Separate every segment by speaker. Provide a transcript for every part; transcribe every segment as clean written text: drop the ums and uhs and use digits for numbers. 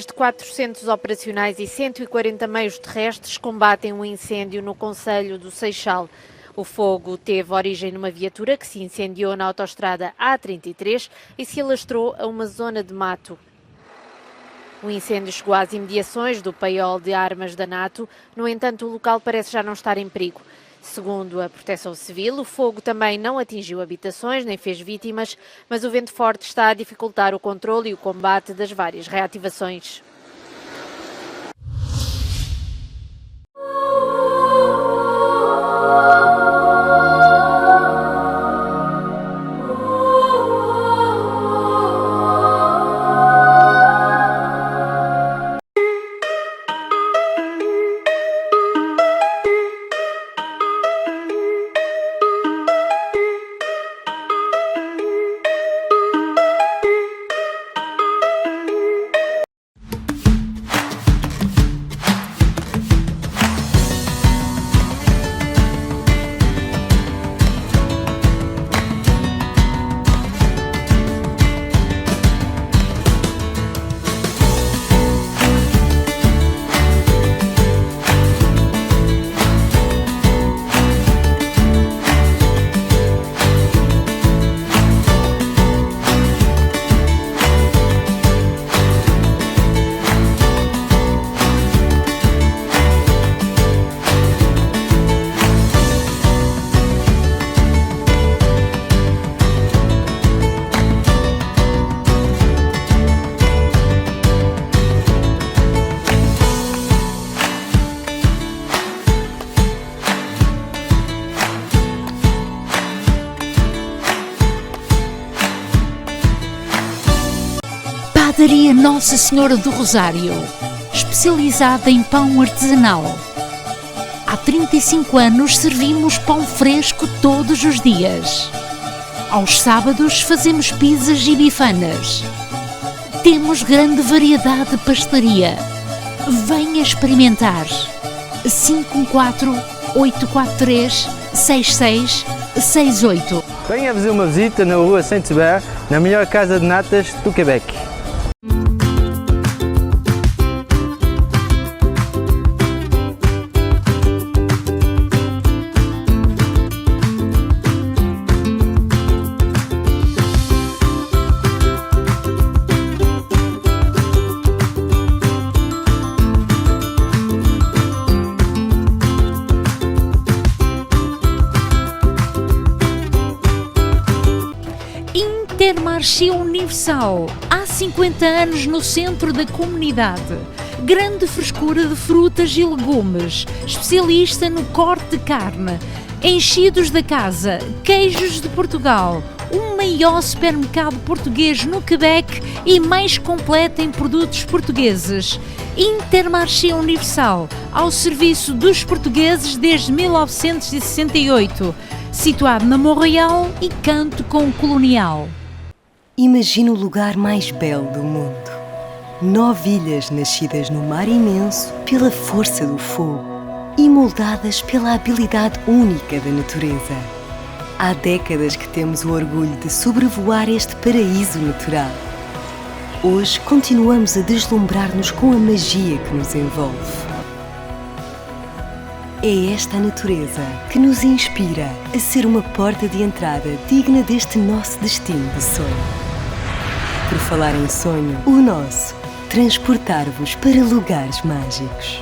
Speaker 1: Mais de 400 operacionais e 140 meios terrestres combatem um incêndio no concelho do Seixal. O fogo teve origem numa viatura que se incendiou na autoestrada A33 e se alastrou a uma zona de mato. O incêndio chegou às imediações do paiol de armas da NATO, no entanto o local parece já não estar em perigo. Segundo a Proteção Civil, o fogo também não atingiu habitações nem fez vítimas, mas o vento forte está a dificultar o controle e o combate das várias reativações.
Speaker 2: Padaria Nossa Senhora do Rosário, especializada em pão artesanal. Há 35 anos servimos pão fresco todos os dias. Aos sábados fazemos pizzas e bifanas. Temos grande variedade de pastelaria. Venha experimentar. 514-843-6668.
Speaker 3: Venha fazer uma visita na rua Saint-Hubert, na melhor casa de natas do Quebec.
Speaker 2: Intermarché Universal, há 50 anos no centro da comunidade. Grande frescura de frutas e legumes, especialista no corte de carne, enchidos da casa, queijos de Portugal, o maior supermercado português no Quebec e mais completo em produtos portugueses. Intermarché Universal, ao serviço dos portugueses desde 1968, situado na Montreal e canto com o Colonial.
Speaker 4: Imagina o lugar mais belo do mundo. 9 ilhas nascidas no mar imenso pela força do fogo e moldadas pela habilidade única da natureza. Há décadas que temos o orgulho de sobrevoar este paraíso natural. Hoje continuamos a deslumbrar-nos com a magia que nos envolve. É esta a natureza que nos inspira a ser uma porta de entrada digna deste nosso destino de sonho. Por falar em sonho, o nosso, transportar-vos para lugares mágicos.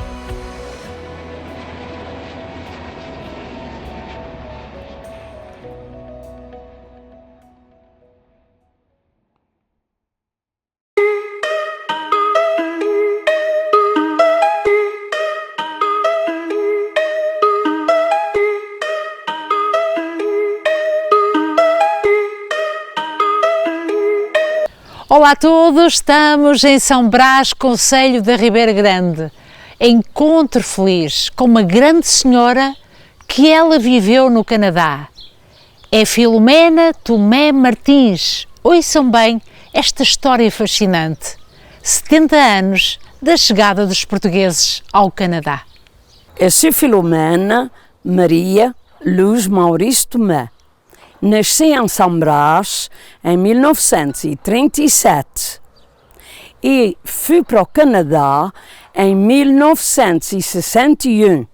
Speaker 2: Olá a todos, estamos em São Brás, concelho da Ribeira Grande. Encontro feliz com uma grande senhora que ela viveu no Canadá. É Filomena Tomé Martins. Ouçam bem esta história fascinante. 70 anos da chegada dos portugueses ao Canadá.
Speaker 5: Eu sou Filomena Maria Luz Maurício Tomé. Nasci em São Brás em 1937 e fui para o Canadá em 1961.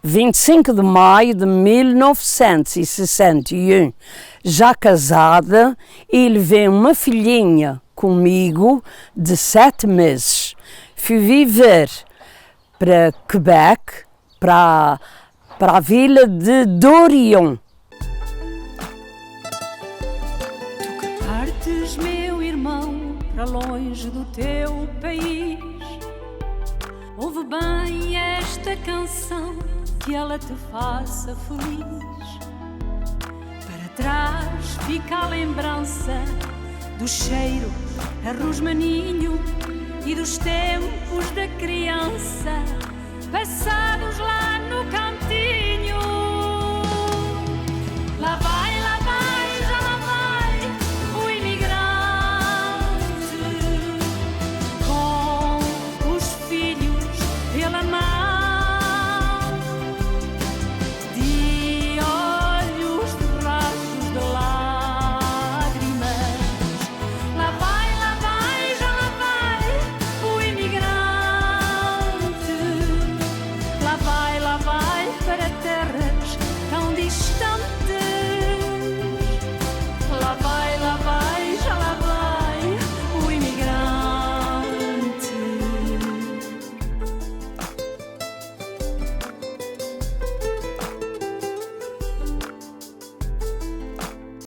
Speaker 5: 25 de maio de 1961, já casada, e levei uma filhinha comigo de 7 meses. Fui viver para Quebec, para a vila de Dorion.
Speaker 2: Tu que partes, meu irmão, para longe do teu país, ouve bem esta canção, que ela te faça feliz. Para trás fica a lembrança do cheiro a rosmaninho e dos tempos da criança, passados lá no cantinho. Lá vai, já lá vai o imigrante, com os filhos pela mão,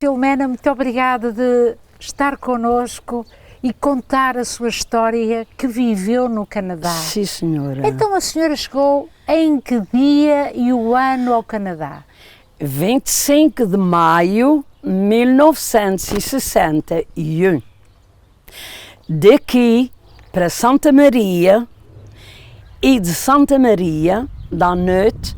Speaker 6: Filomena, muito obrigada de estar connosco e contar a sua história que viveu no Canadá.
Speaker 5: Sim, senhora.
Speaker 6: Então a senhora chegou em que dia e o ano ao Canadá?
Speaker 5: 25 de maio de 1961. Daqui para Santa Maria, e de Santa Maria, da noite,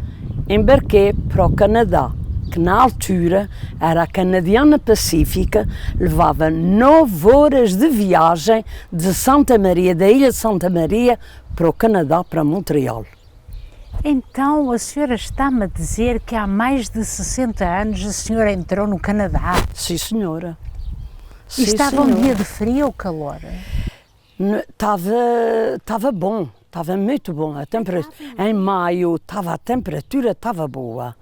Speaker 5: embarquei para o Canadá, que na altura era a Canadiana Pacífica, levava 9 horas de viagem de Santa Maria, da ilha de Santa Maria, para o Canadá, para Montreal.
Speaker 6: Então a senhora está-me a dizer que há mais de 60 anos a senhora entrou no Canadá?
Speaker 5: Sim, senhora.
Speaker 6: E estava um dia de frio ou calor?
Speaker 5: Estava bom, estava muito bom. Em maio a temperatura estava boa.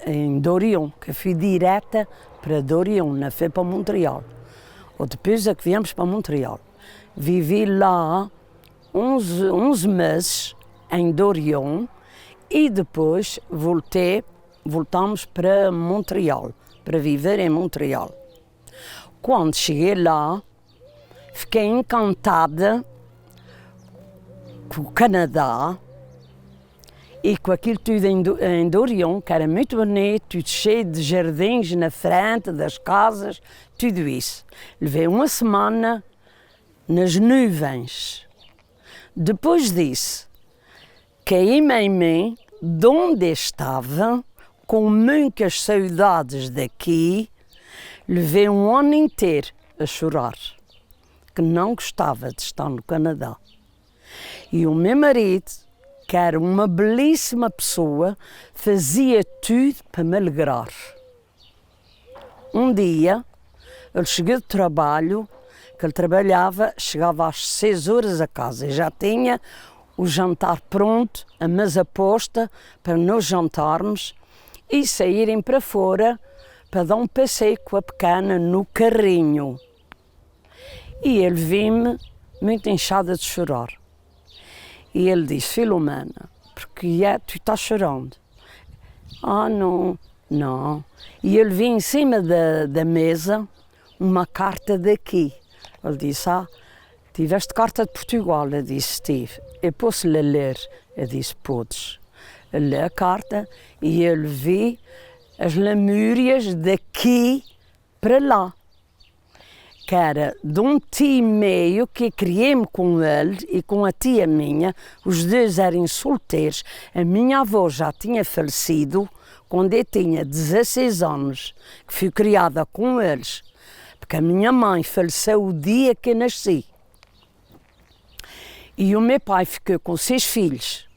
Speaker 5: Em Dorion, que fui direta para Dorion, não fui para Montreal. Ou depois é que viemos para Montreal. Vivi lá 11 meses em Dorion e depois voltamos para Montreal, para viver em Montreal. Quando cheguei lá, fiquei encantada com o Canadá e com aquilo tudo em Dorion, que era muito bonito, tudo cheio de jardins na frente das casas, tudo isso. Levei uma semana nas nuvens. Depois disso, caí-me em mim, de onde estava, com muitas saudades daqui, levei um ano inteiro a chorar, que não gostava de estar no Canadá. E o meu marido, que era uma belíssima pessoa, fazia tudo para me alegrar. Um dia, ele chegou de trabalho, que ele trabalhava, chegava às 6 horas a casa e já tinha o jantar pronto, a mesa posta para nós jantarmos e saírem para fora para dar um passeio com a pequena no carrinho. E ele viu-me muito inchada de chorar. E ele disse: Filomena, porque tu estás chorando? Ah, não. E ele viu em cima da mesa uma carta daqui. Ele disse: tiveste carta de Portugal? Eu disse: tive. Eu posso ler? Eu disse: podes. Ele lê a carta e ele viu as lamúrias daqui para lá. Que era de um tio meu que criei-me com ele e com a tia minha. Os dois eram solteiros. A minha avó já tinha falecido quando eu tinha 16 anos, que fui criada com eles, porque a minha mãe faleceu o dia que eu nasci. E o meu pai ficou com 6 filhos.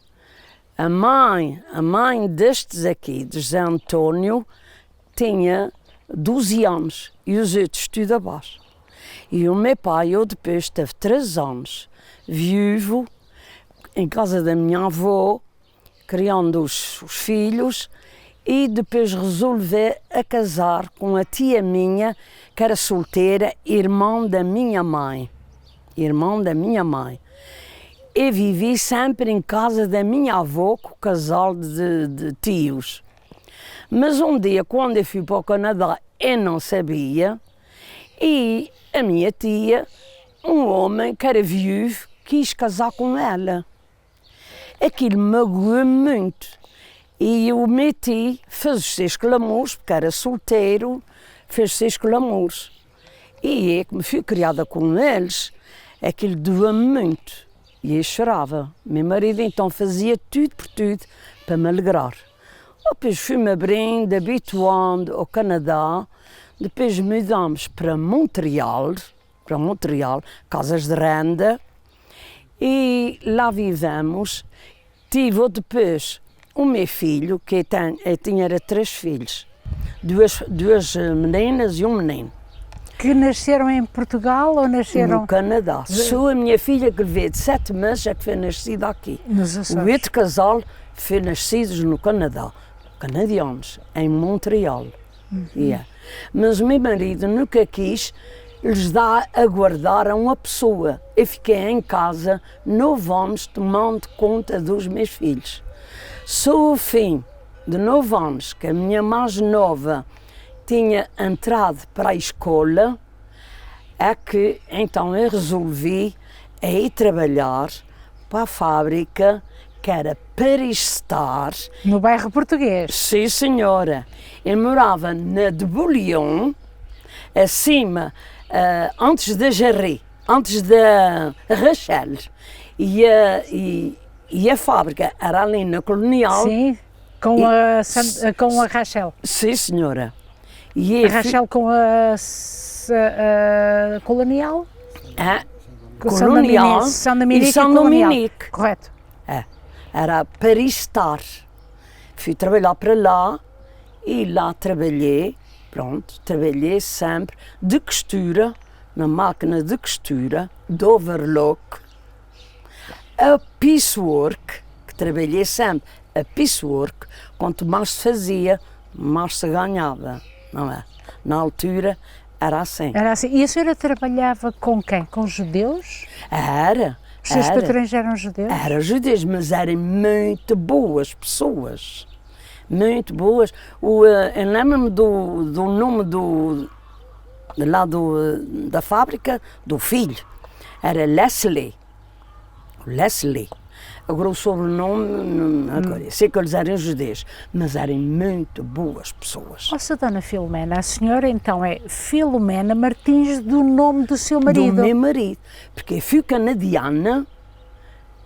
Speaker 5: A mãe destes aqui, de José António, tinha 12 anos e os outros tudo abaixo. E o meu pai, eu depois teve 3 anos, viúvo, em casa da minha avó, criando os filhos, e depois resolvi a casar com a tia minha, que era solteira, irmão da minha mãe. Irmão da minha mãe. E vivi sempre em casa da minha avó, com o casal de tios. Mas um dia, quando eu fui para o Canadá, eu não sabia, e a minha tia, um homem que era viúvo, quis casar com ela. Aquilo magoou-me muito. E o meu tio fez os seus clamores, porque era solteiro, fez os seus clamores. E eu, como fui criada com eles, aquilo doeu-me muito. E eu chorava. Meu marido então fazia tudo por tudo para me alegrar. Depois fui-me abrindo, habituando ao Canadá. Depois mudamos para Montreal, casas de renda. E lá vivemos. Tive depois o meu filho, que eu tinha 3 filhos. 2 meninas e um menino.
Speaker 6: Que nasceram em Portugal ou nasceram...
Speaker 5: No Canadá. Só a minha filha, que veio de 7 meses, é que foi nascida aqui.
Speaker 6: Nos Açores.
Speaker 5: O outro casal foi nascidos no Canadá. Canadianos, em Montreal. Yeah. Mas o meu marido nunca quis lhes dar a guardar a uma pessoa. Eu fiquei em casa 9 anos tomando conta dos meus filhos. Só o fim de 9 anos, que a minha mais nova tinha entrado para a escola, é que então eu resolvi ir trabalhar para a fábrica que era Peristar.
Speaker 6: No bairro português?
Speaker 5: Sim, senhora. Eu morava na de Bouillon, acima, antes da Jarry, antes da Rachel. E a fábrica era ali na Colonial.
Speaker 6: Sim, com a Rachel.
Speaker 5: Sim, senhora.
Speaker 6: A Rachel com a Colonial?
Speaker 5: Colonial
Speaker 6: São Dominique
Speaker 5: e São Dominique.
Speaker 6: Correto.
Speaker 5: Era Peristar. Fui trabalhar para lá e lá trabalhei sempre de costura, na máquina de costura, de overlock, a piecework, que trabalhei sempre a piecework, quanto mais se fazia, mais se ganhava, não é? Na altura era assim.
Speaker 6: Era assim. E a senhora trabalhava com quem? Com judeus?
Speaker 5: Era.
Speaker 6: Os seus patrões eram judeus?
Speaker 5: Eram judeus, mas eram muito boas pessoas. Muito boas. Eu lembro-me do nome da fábrica, do filho. Era Leslie. Agora o sobrenome, agora, sei que eles eram judeus, mas eram muito boas pessoas.
Speaker 6: Nossa, Dona Filomena, a senhora então é Filomena Martins, do nome do seu marido?
Speaker 5: Do meu marido, porque eu fui canadiana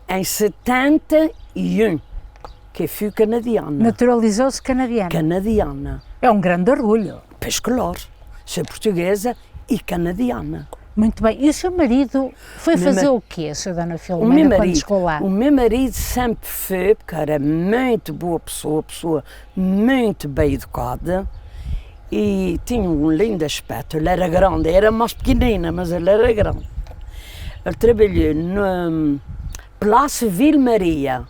Speaker 5: em 71, que eu fui canadiana.
Speaker 6: Naturalizou-se canadiana?
Speaker 5: Canadiana.
Speaker 6: É um grande orgulho.
Speaker 5: Pois claro, sou portuguesa e canadiana.
Speaker 6: Muito bem. E o seu marido foi fazer o quê, Sra. Dona Filomena, quando chegou lá?
Speaker 5: O meu marido sempre foi, porque era muito boa pessoa muito bem educada e tinha um lindo aspecto. Ele era grande, era mais pequenina, mas ele era grande. Ele trabalhou na Place Ville Maria.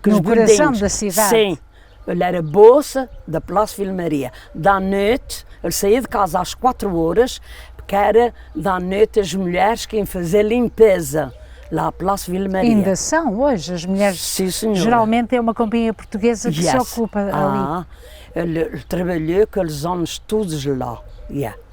Speaker 6: No coração da cidade?
Speaker 5: Sim. Ele era bolsa da Place Ville Maria. Da noite, ele saía de casa às 4 horas, que era da noite as mulheres que iam fazer limpeza lá à Place Ville Maria.
Speaker 6: Ainda são hoje as mulheres?
Speaker 5: Sim, senhora.
Speaker 6: Geralmente é uma companhia portuguesa que se ocupa ali.
Speaker 5: Ele trabalhou aqueles anos todos lá.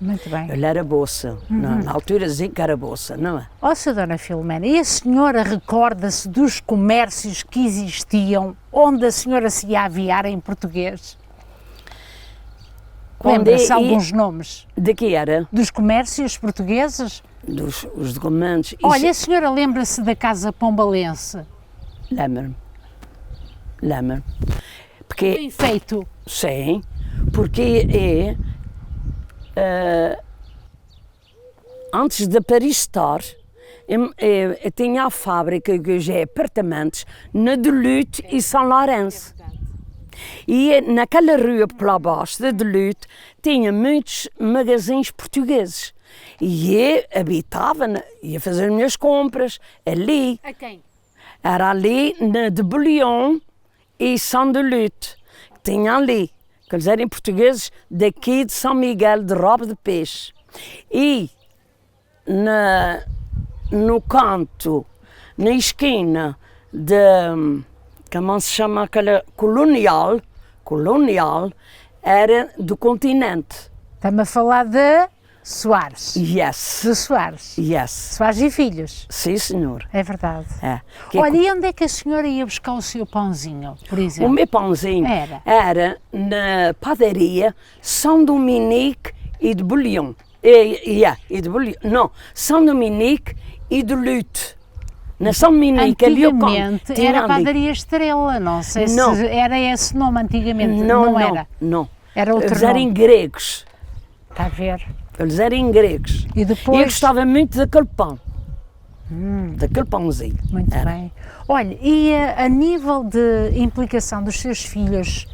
Speaker 6: Muito bem.
Speaker 5: Ele era bolsa, na alturazinha que era bolsa, não é?
Speaker 6: Sra. Dona Filomena, e a senhora recorda-se dos comércios que existiam onde a senhora se ia aviar em português? Lembra-se alguns nomes?
Speaker 5: De que era?
Speaker 6: Dos comércios portugueses?
Speaker 5: Os documentos.
Speaker 6: Olha, a senhora lembra-se da Casa Pombalense?
Speaker 5: Lembro-me.
Speaker 6: Bem feito?
Speaker 5: Sim, porque antes de Peristar, eu tinha a fábrica que hoje é apartamentos na Duluth e São Lourenço. E naquela rua por lá abaixo, de Duluth, tinha muitos magazins portugueses. E eu habitava, ia fazer as minhas compras ali.
Speaker 6: A quem?
Speaker 5: Era ali de Bouillon e São de Lute, que tinha ali, que eles eram portugueses daqui de São Miguel de Robe de Peixe. E no canto, na esquina de, como se chama aquela, Colonial, era do Continente.
Speaker 6: Está-me a falar de Soares.
Speaker 5: Yes.
Speaker 6: De Soares.
Speaker 5: Yes.
Speaker 6: Soares e filhos.
Speaker 5: Sim, senhor.
Speaker 6: É verdade.
Speaker 5: É.
Speaker 6: Olha, e onde é que a senhora ia buscar o seu pãozinho, por exemplo?
Speaker 5: O meu pãozinho era na padaria São Dominique e de Bouillon. E de Bouillon. Não, São Dominique e de Lute. Na São Dominique,
Speaker 6: antigamente era a padaria Estrela, não sei se era esse nome antigamente. Não era.
Speaker 5: Não.
Speaker 6: Era outro
Speaker 5: Eles
Speaker 6: nome.
Speaker 5: eram gregos.
Speaker 6: Está a ver?
Speaker 5: Eles eram gregos.
Speaker 6: E depois...
Speaker 5: eu gostava muito daquele pão. Daquele pãozinho.
Speaker 6: Muito bem. Olha, e a nível de implicação dos seus filhos,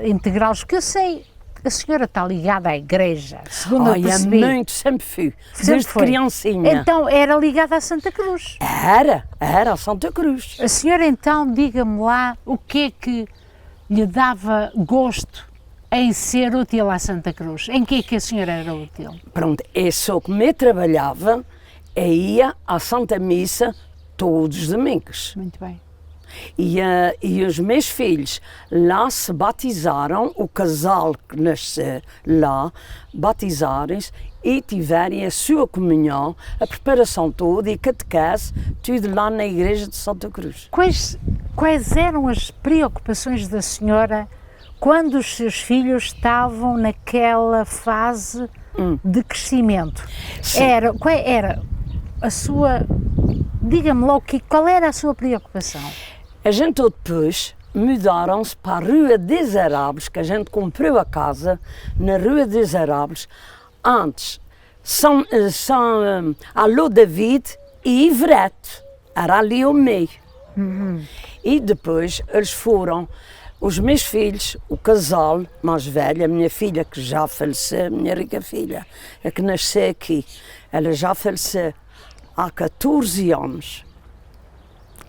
Speaker 6: integrá-los, porque eu sei, a senhora está ligada à igreja, segundo eu percebi.
Speaker 5: Muito, sempre fui. Desde criancinha.
Speaker 6: Então, era ligada à Santa Cruz.
Speaker 5: Era a Santa Cruz.
Speaker 6: A senhora, então, diga-me lá o que é que lhe dava gosto em ser útil à Santa Cruz. Em que é que a senhora era útil?
Speaker 5: Pronto, eu só que me trabalhava e ia à Santa Missa todos os domingos.
Speaker 6: Muito bem.
Speaker 5: E os meus filhos lá se batizaram, o casal que nasceu lá, batizaram-se e tiverem a sua comunhão, a preparação toda e catequese, tudo lá na igreja de Santa Cruz.
Speaker 6: Quais eram as preocupações da senhora quando os seus filhos estavam naquela fase de crescimento? Qual era a sua... Diga-me lá qual era a sua preocupação?
Speaker 5: A gente depois mudaram-se para a Rua dos Arábios, que a gente comprou a casa na Rua dos Arábios, antes São Alô David e Iverete, era ali ao meio. E depois eles foram, os meus filhos, o casal mais velho, a minha filha que já faleceu, a minha rica filha, a que nasceu aqui, ela já faleceu há 14 anos.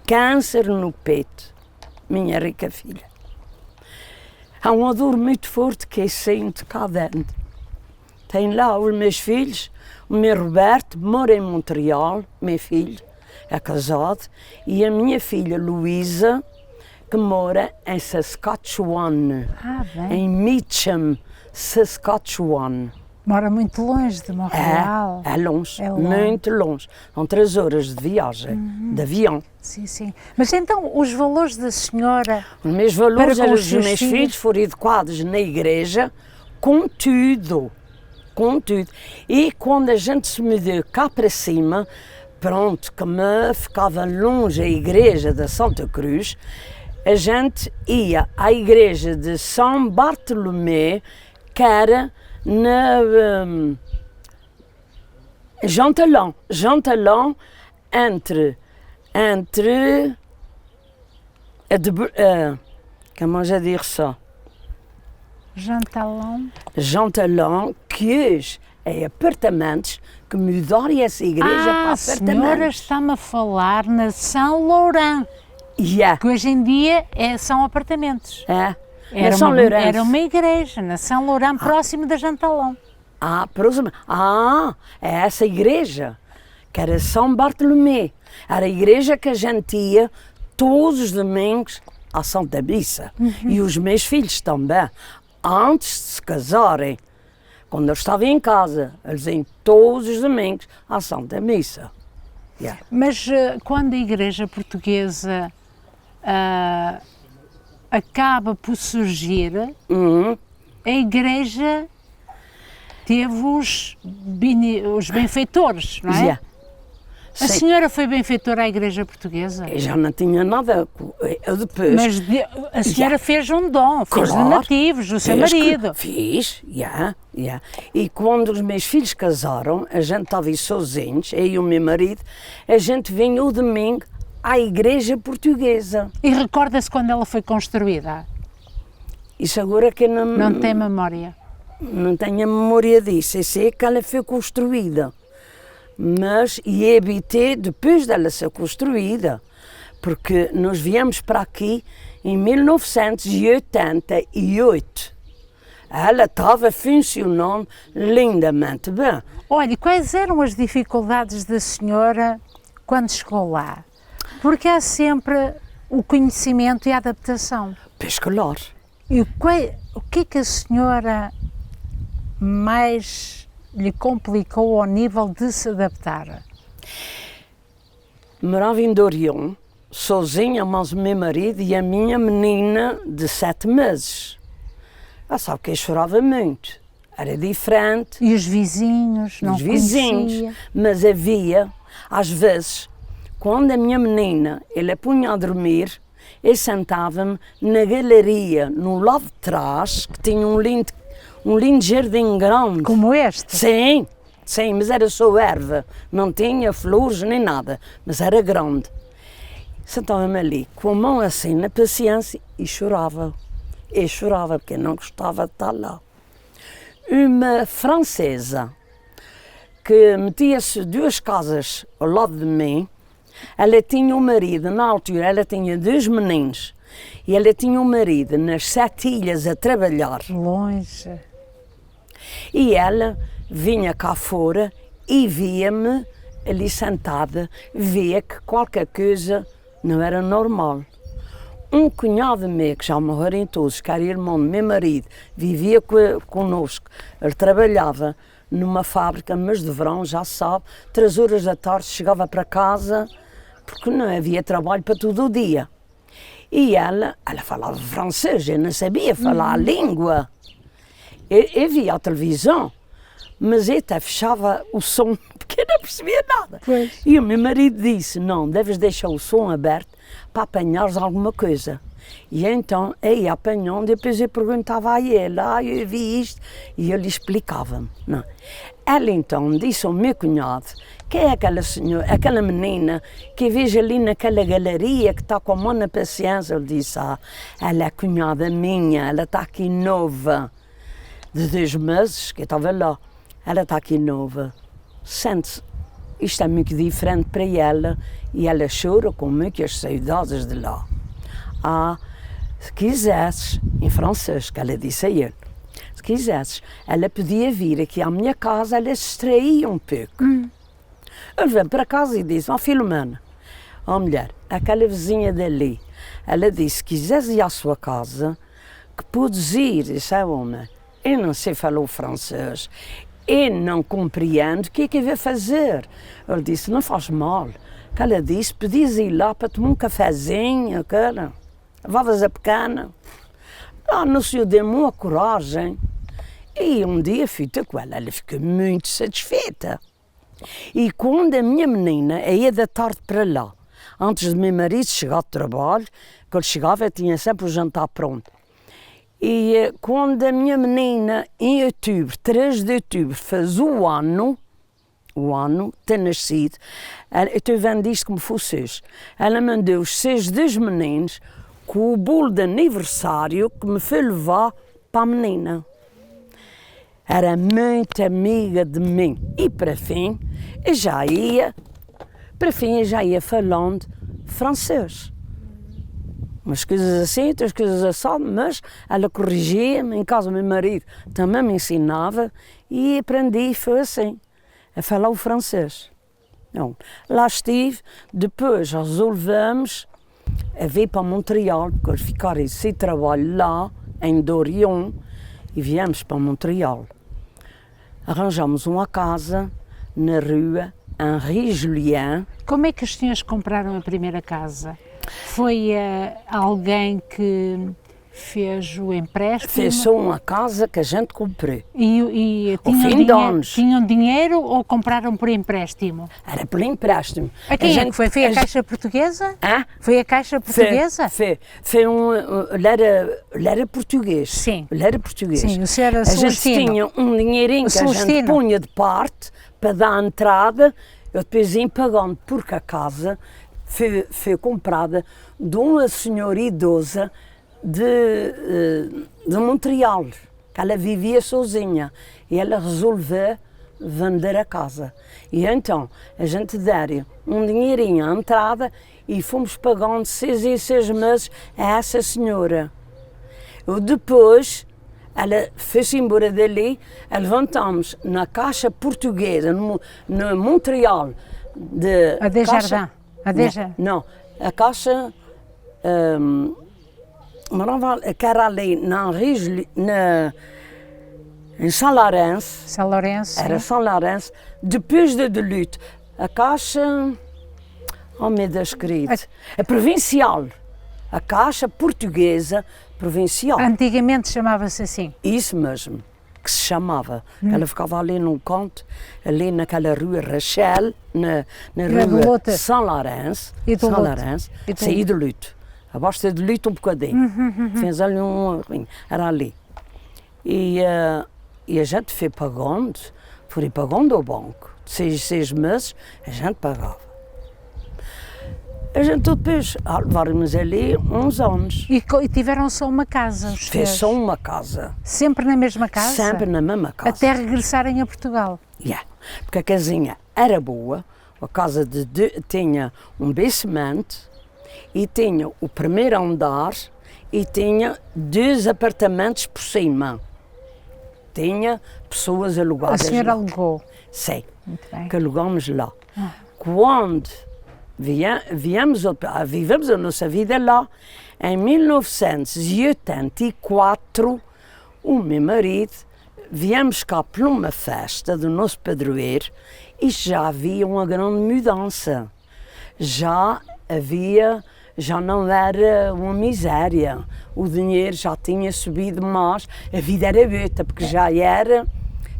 Speaker 5: Câncer no peito, minha rica filha. Há uma dor muito forte que eu sinto cá dentro. Tem lá os meus filhos, o meu Roberto mora em Montreal, meu filho, é casado, e a minha filha Luísa, que mora em Saskatchewan, em Mitcham, Saskatchewan.
Speaker 6: Mora muito longe de Montreal.
Speaker 5: É longe, muito longe. São 3 horas de viagem, de avião.
Speaker 6: Sim, sim. Mas então os valores da senhora...
Speaker 5: Os meus valores
Speaker 6: para com
Speaker 5: os meus filhos foram educados na igreja, com tudo. E quando a gente se mudou cá para cima, pronto, que me ficava longe a igreja da Santa Cruz, a gente ia à igreja de São Bartolomé, que era na Jean Talon, entre comment je dire ça? Jean Talon, que hoje é apartamentos, que mudaram essa igreja para apartamentos.
Speaker 6: A senhora está-me a falar na São Laurent, que hoje em dia são apartamentos. Era uma igreja na São Laurent, próximo da Jean Talon.
Speaker 5: Próximo. É essa igreja, que era São Bartolomé. Era a igreja que a gente ia todos os domingos à Santa Missa. E os meus filhos também, antes de se casarem, quando eu estava em casa, eles iam todos os domingos à Santa Missa.
Speaker 6: Mas quando a igreja portuguesa acaba por surgir, a igreja teve os benfeitores, não é? A senhora foi benfeitora à igreja portuguesa?
Speaker 5: Eu já não tinha nada, eu depois...
Speaker 6: Mas a senhora fez um dom, fez donativos do seu marido.
Speaker 5: Fiz. E quando os meus filhos casaram, a gente estava aí sozinhos, eu e o meu marido, a gente vinha o domingo à igreja portuguesa.
Speaker 6: E recorda-se quando ela foi construída?
Speaker 5: Isso agora que não...
Speaker 6: Não tem memória?
Speaker 5: não tenho a memória disso. Eu sei que ela foi construída, mas e habitei depois dela ser construída, porque nós viemos para aqui em 1988. Ela estava funcionando lindamente bem.
Speaker 6: Olha, e quais eram as dificuldades da senhora quando chegou lá? Porque há sempre o conhecimento e a adaptação.
Speaker 5: Pois claro.
Speaker 6: E o que é que a senhora mais lhe complicou ao nível de se adaptar?
Speaker 5: Morava em Dorion, sozinha, mas o meu marido e a minha menina de 7 meses. Ela sabe que eu chorava muito, era diferente.
Speaker 6: E os vizinhos, não
Speaker 5: conhecia? Mas havia, às vezes, quando a minha menina, ela punha a dormir, eu sentava-me na galeria, no lado de trás, que tinha um lindo jardim grande.
Speaker 6: Como este?
Speaker 5: Sim, mas era só erva, não tinha flores nem nada, mas era grande. Sentava-me ali, com a mão assim na paciência e chorava. Eu chorava porque não gostava de estar lá. Uma francesa que metia-se 2 casas ao lado de mim, ela tinha um marido, na altura ela tinha 2 meninos, e ela tinha um marido nas 7 ilhas a trabalhar.
Speaker 6: Longe.
Speaker 5: E ela vinha cá fora e via-me ali sentada, via que qualquer coisa não era normal. Um cunhado meu, que já morreram todos, que era irmão do meu marido, vivia connosco. Ele trabalhava numa fábrica, mas de verão, já sabe, 3 horas da tarde chegava para casa, porque não havia trabalho para todo o dia. E ela falava francês, eu não sabia falar a língua. Eu via a televisão, mas eu até fechava o som, porque eu não percebia nada.
Speaker 6: Pois.
Speaker 5: E o meu marido disse, não, deves deixar o som aberto para apanhares alguma coisa. E então, aí apanhando, depois eu perguntava a ele, eu vi isto, e ele explicava-me. Não. Ela então disse ao meu cunhado, que é aquela senhora, aquela menina que eu vejo ali naquela galeria que está com a mão na paciência. Ele disse, ela é cunhada minha, ela está aqui nova, de 2 meses que eu estava lá, ela está aqui nova, sente-se. Isto é muito diferente para ela e ela chora com muitas saudades de lá. Se quisesses, em francês, que ela disse a ele, se quisesses, ela podia vir aqui à minha casa, ela se distraía um pouco. Ele veio para casa e disse, Filomena, mulher, aquela vizinha dali, ela disse, se quiseres ir à sua casa, que podes ir, disse a homem, eu não sei falar francês, eu não compreendo o que é que eu vou fazer. Ele disse, não faz mal. Ela disse, podias ir lá para tomar um cafezinho, cara. Levavas a pequena. No senhor deu-me a coragem. E um dia fui ter com ela ficou muito satisfeita. E quando a minha menina ia da tarde para lá, antes do meu marido chegar do trabalho, que ele chegava, eu tinha sempre o jantar pronto. E quando a minha menina, em outubro, 3 de outubro, fez o ano ter nascido, eu estou vendo isto como fosse hoje, ela mandou os 6 dos meninos com o bolo de aniversário que me foi levar para a menina. Era muito amiga de mim. E para fim, eu já ia falando francês. Umas coisas assim, outras coisas assim, mas ela corrigia-me, em casa o meu marido também me ensinava e aprendi, foi assim, a falar o francês. Não. Lá estive, depois resolvemos a vir para Montreal, porque eles ficaram sem trabalho lá, em Dorion, e viemos para Montreal. Arranjamos uma casa na rua Henri Julien.
Speaker 6: Como é que os senhores compraram a primeira casa? Foi alguém que fez o empréstimo?
Speaker 5: Fez só uma casa que a gente comprou.
Speaker 6: E tinham dinheiro ou compraram por empréstimo?
Speaker 5: Era por empréstimo.
Speaker 6: A quem é que foi? Foi a Caixa Portuguesa? Foi a Caixa Portuguesa?
Speaker 5: Foi ele era português.
Speaker 6: Sim.
Speaker 5: Ele era português.
Speaker 6: Sim, o senhor era Celestino.
Speaker 5: A gente tinha um dinheirinho que a gente punha de parte para dar a entrada, eu depois ia pagando, porque a casa foi comprada de uma senhora idosa de Montreal. que ela vivia sozinha e ela resolveu vender a casa. E então a gente deu um dinheirinho à entrada e fomos pagando 6 em 6 meses a essa senhora. E depois ela foi-se embora dali, levantamos na Caixa Portuguesa, no Montreal,
Speaker 6: A Desjardins.
Speaker 5: Não, a Caixa, que era ali em São Lourenço.
Speaker 6: São Lourenço.
Speaker 5: Era São Lourenço, depois da Duluth. A Caixa, oh meu Deus querido, a provincial, a Caixa Portuguesa Provincial.
Speaker 6: Antigamente chamava-se assim.
Speaker 5: Isso mesmo, que se chamava. Ela ficava ali num canto, ali naquela rua Rachel, na rua São Lourenço.
Speaker 6: E
Speaker 5: São Lourenço, saí de Luto. Abaixo de Luto um bocadinho. Fez ali era ali. E a gente foi pagando ao banco. De 6 meses, a gente pagava. A gente depois levaram-nos ali uns anos.
Speaker 6: E tiveram só uma casa, os
Speaker 5: Fez
Speaker 6: senhores?
Speaker 5: só uma casa.
Speaker 6: Sempre na mesma casa?
Speaker 5: Sempre na mesma casa.
Speaker 6: Até regressarem a Portugal?
Speaker 5: Porque a casinha era boa, a casa tinha um basement e tinha o primeiro andar e tinha 2 apartamentos por cima. Tinha pessoas alugadas.
Speaker 6: A senhora
Speaker 5: lá.
Speaker 6: alugou?
Speaker 5: Sim,
Speaker 6: Muito bem.
Speaker 5: que alugamos lá. Quando vivemos a nossa vida lá, em 1984, o meu marido, viemos cá para uma festa do nosso padroeiro e já havia uma grande mudança. Já não era uma miséria, o dinheiro já tinha subido mais, a vida era beta, porque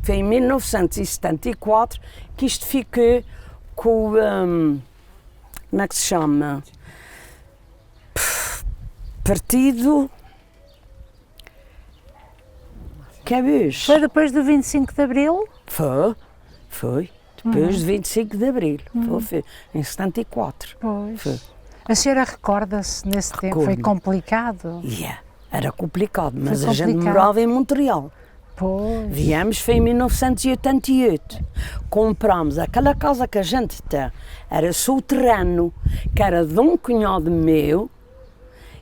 Speaker 5: foi em 1974 que isto ficou com como é que se chama? Partido Cabuz.
Speaker 6: Foi depois do 25 de Abril?
Speaker 5: Foi. Depois do 25 de Abril. Foi em 74.
Speaker 6: Pois.
Speaker 5: Foi.
Speaker 6: A senhora recorda-se nesse tempo? Foi complicado?
Speaker 5: Era complicado, mas
Speaker 6: Foi
Speaker 5: a gente
Speaker 6: complicado.
Speaker 5: morava em Montreal.
Speaker 6: Pois.
Speaker 5: Viemos, foi em 1988. Comprámos aquela casa que a gente tem. Era só o terreno, que era de um cunhado meu,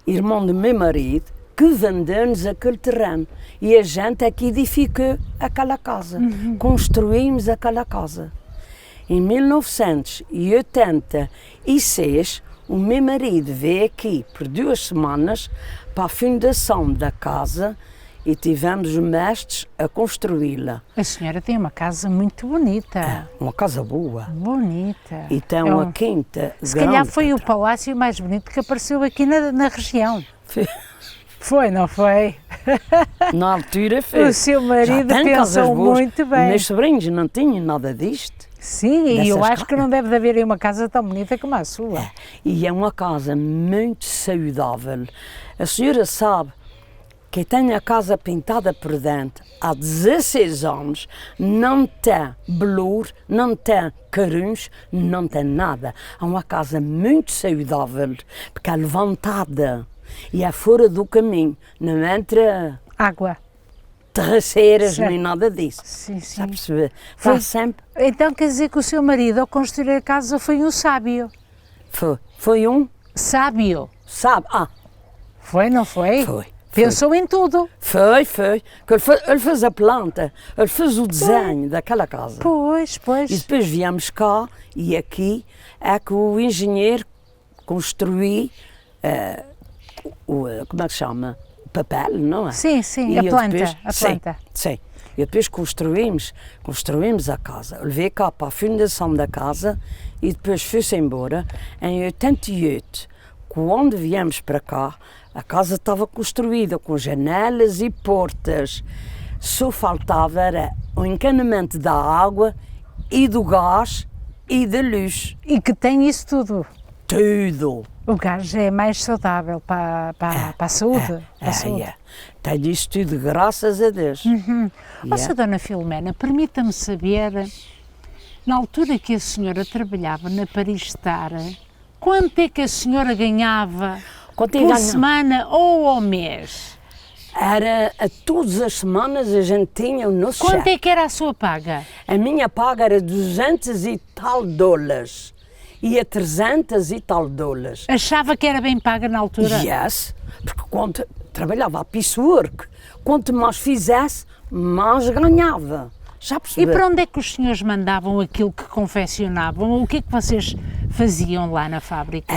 Speaker 5: irmão do meu marido, que vendeu-nos aquele terreno. E a gente aqui edificou aquela casa. Construímos aquela casa. Em 1986, o meu marido veio aqui por 2 semanas para a fundação da casa e tivemos mestres a construí-la.
Speaker 6: A senhora tem uma casa muito bonita.
Speaker 5: Uma casa boa.
Speaker 6: Bonita.
Speaker 5: E tem uma quinta
Speaker 6: Se
Speaker 5: grande
Speaker 6: calhar foi o
Speaker 5: atrás.
Speaker 6: palácio mais bonito que apareceu aqui na região.
Speaker 5: Foi.
Speaker 6: Foi, não foi?
Speaker 5: Na altura foi.
Speaker 6: O seu marido
Speaker 5: Já tem casas
Speaker 6: pensou
Speaker 5: boas.
Speaker 6: muito bem.
Speaker 5: Meus sobrinhos não tinham nada disto.
Speaker 6: Sim, e eu
Speaker 5: Dessas
Speaker 6: acho que não deve de haver aí uma casa tão bonita como a sua.
Speaker 5: E é uma casa muito saudável. A senhora sabe que tem a casa pintada por dentro há 16 anos, não tem blur, não tem caruns, não tem nada. É uma casa muito saudável, porque é levantada e é fora do caminho, não entra
Speaker 6: Água.
Speaker 5: terraceiras
Speaker 6: Certo.
Speaker 5: nem nada disso.
Speaker 6: Sim,
Speaker 5: Está a
Speaker 6: sim.
Speaker 5: perceber?
Speaker 6: Foi-
Speaker 5: Está sempre.
Speaker 6: Então quer dizer que o seu marido, ao construir a casa, foi um sábio.
Speaker 5: Foi um,
Speaker 6: Sábio.
Speaker 5: sabe?
Speaker 6: Foi, não foi?
Speaker 5: Foi.
Speaker 6: Pensou em tudo.
Speaker 5: Foi. Que ele fez a planta, ele fez o desenho daquela casa.
Speaker 6: Pois,
Speaker 5: E
Speaker 6: pois.
Speaker 5: depois viemos cá e aqui é que o engenheiro construiu, como é que se chama? O papel, não é?
Speaker 6: Sim, sim,
Speaker 5: E
Speaker 6: a
Speaker 5: eu
Speaker 6: planta,
Speaker 5: depois-
Speaker 6: a
Speaker 5: sim,
Speaker 6: planta.
Speaker 5: Sim. E depois construímos a casa. Eu levei cá para a fundação da casa e depois fui-se embora. Em 88, quando viemos para cá, a casa estava construída com janelas e portas. Só faltava era o encanamento da água e do gás e da luz.
Speaker 6: E que tem isso tudo.
Speaker 5: Tudo.
Speaker 6: O gás é mais saudável para a saúde. Para a saúde.
Speaker 5: Tenho isso tudo, graças a Deus.
Speaker 6: Nossa Dona Filomena, permita-me saber, na altura que a senhora trabalhava na Paris Star, quanto é que a senhora ganhava
Speaker 5: Quanto é que
Speaker 6: por
Speaker 5: ganhava?
Speaker 6: semana ou ao mês?
Speaker 5: Era a todas as semanas a gente tinha o nosso
Speaker 6: Quanto
Speaker 5: cheque.
Speaker 6: é que era a sua paga?
Speaker 5: A minha paga era 200 e tal dólares. E a 300 e tal dólares.
Speaker 6: Achava que era bem paga na altura?
Speaker 5: Yes, porque quando trabalhava a piecework, quanto mais fizesse, mais ganhava. Já
Speaker 6: E
Speaker 5: percebeu?
Speaker 6: para onde é que os senhores mandavam aquilo que confeccionavam? O que é que vocês faziam lá na fábrica?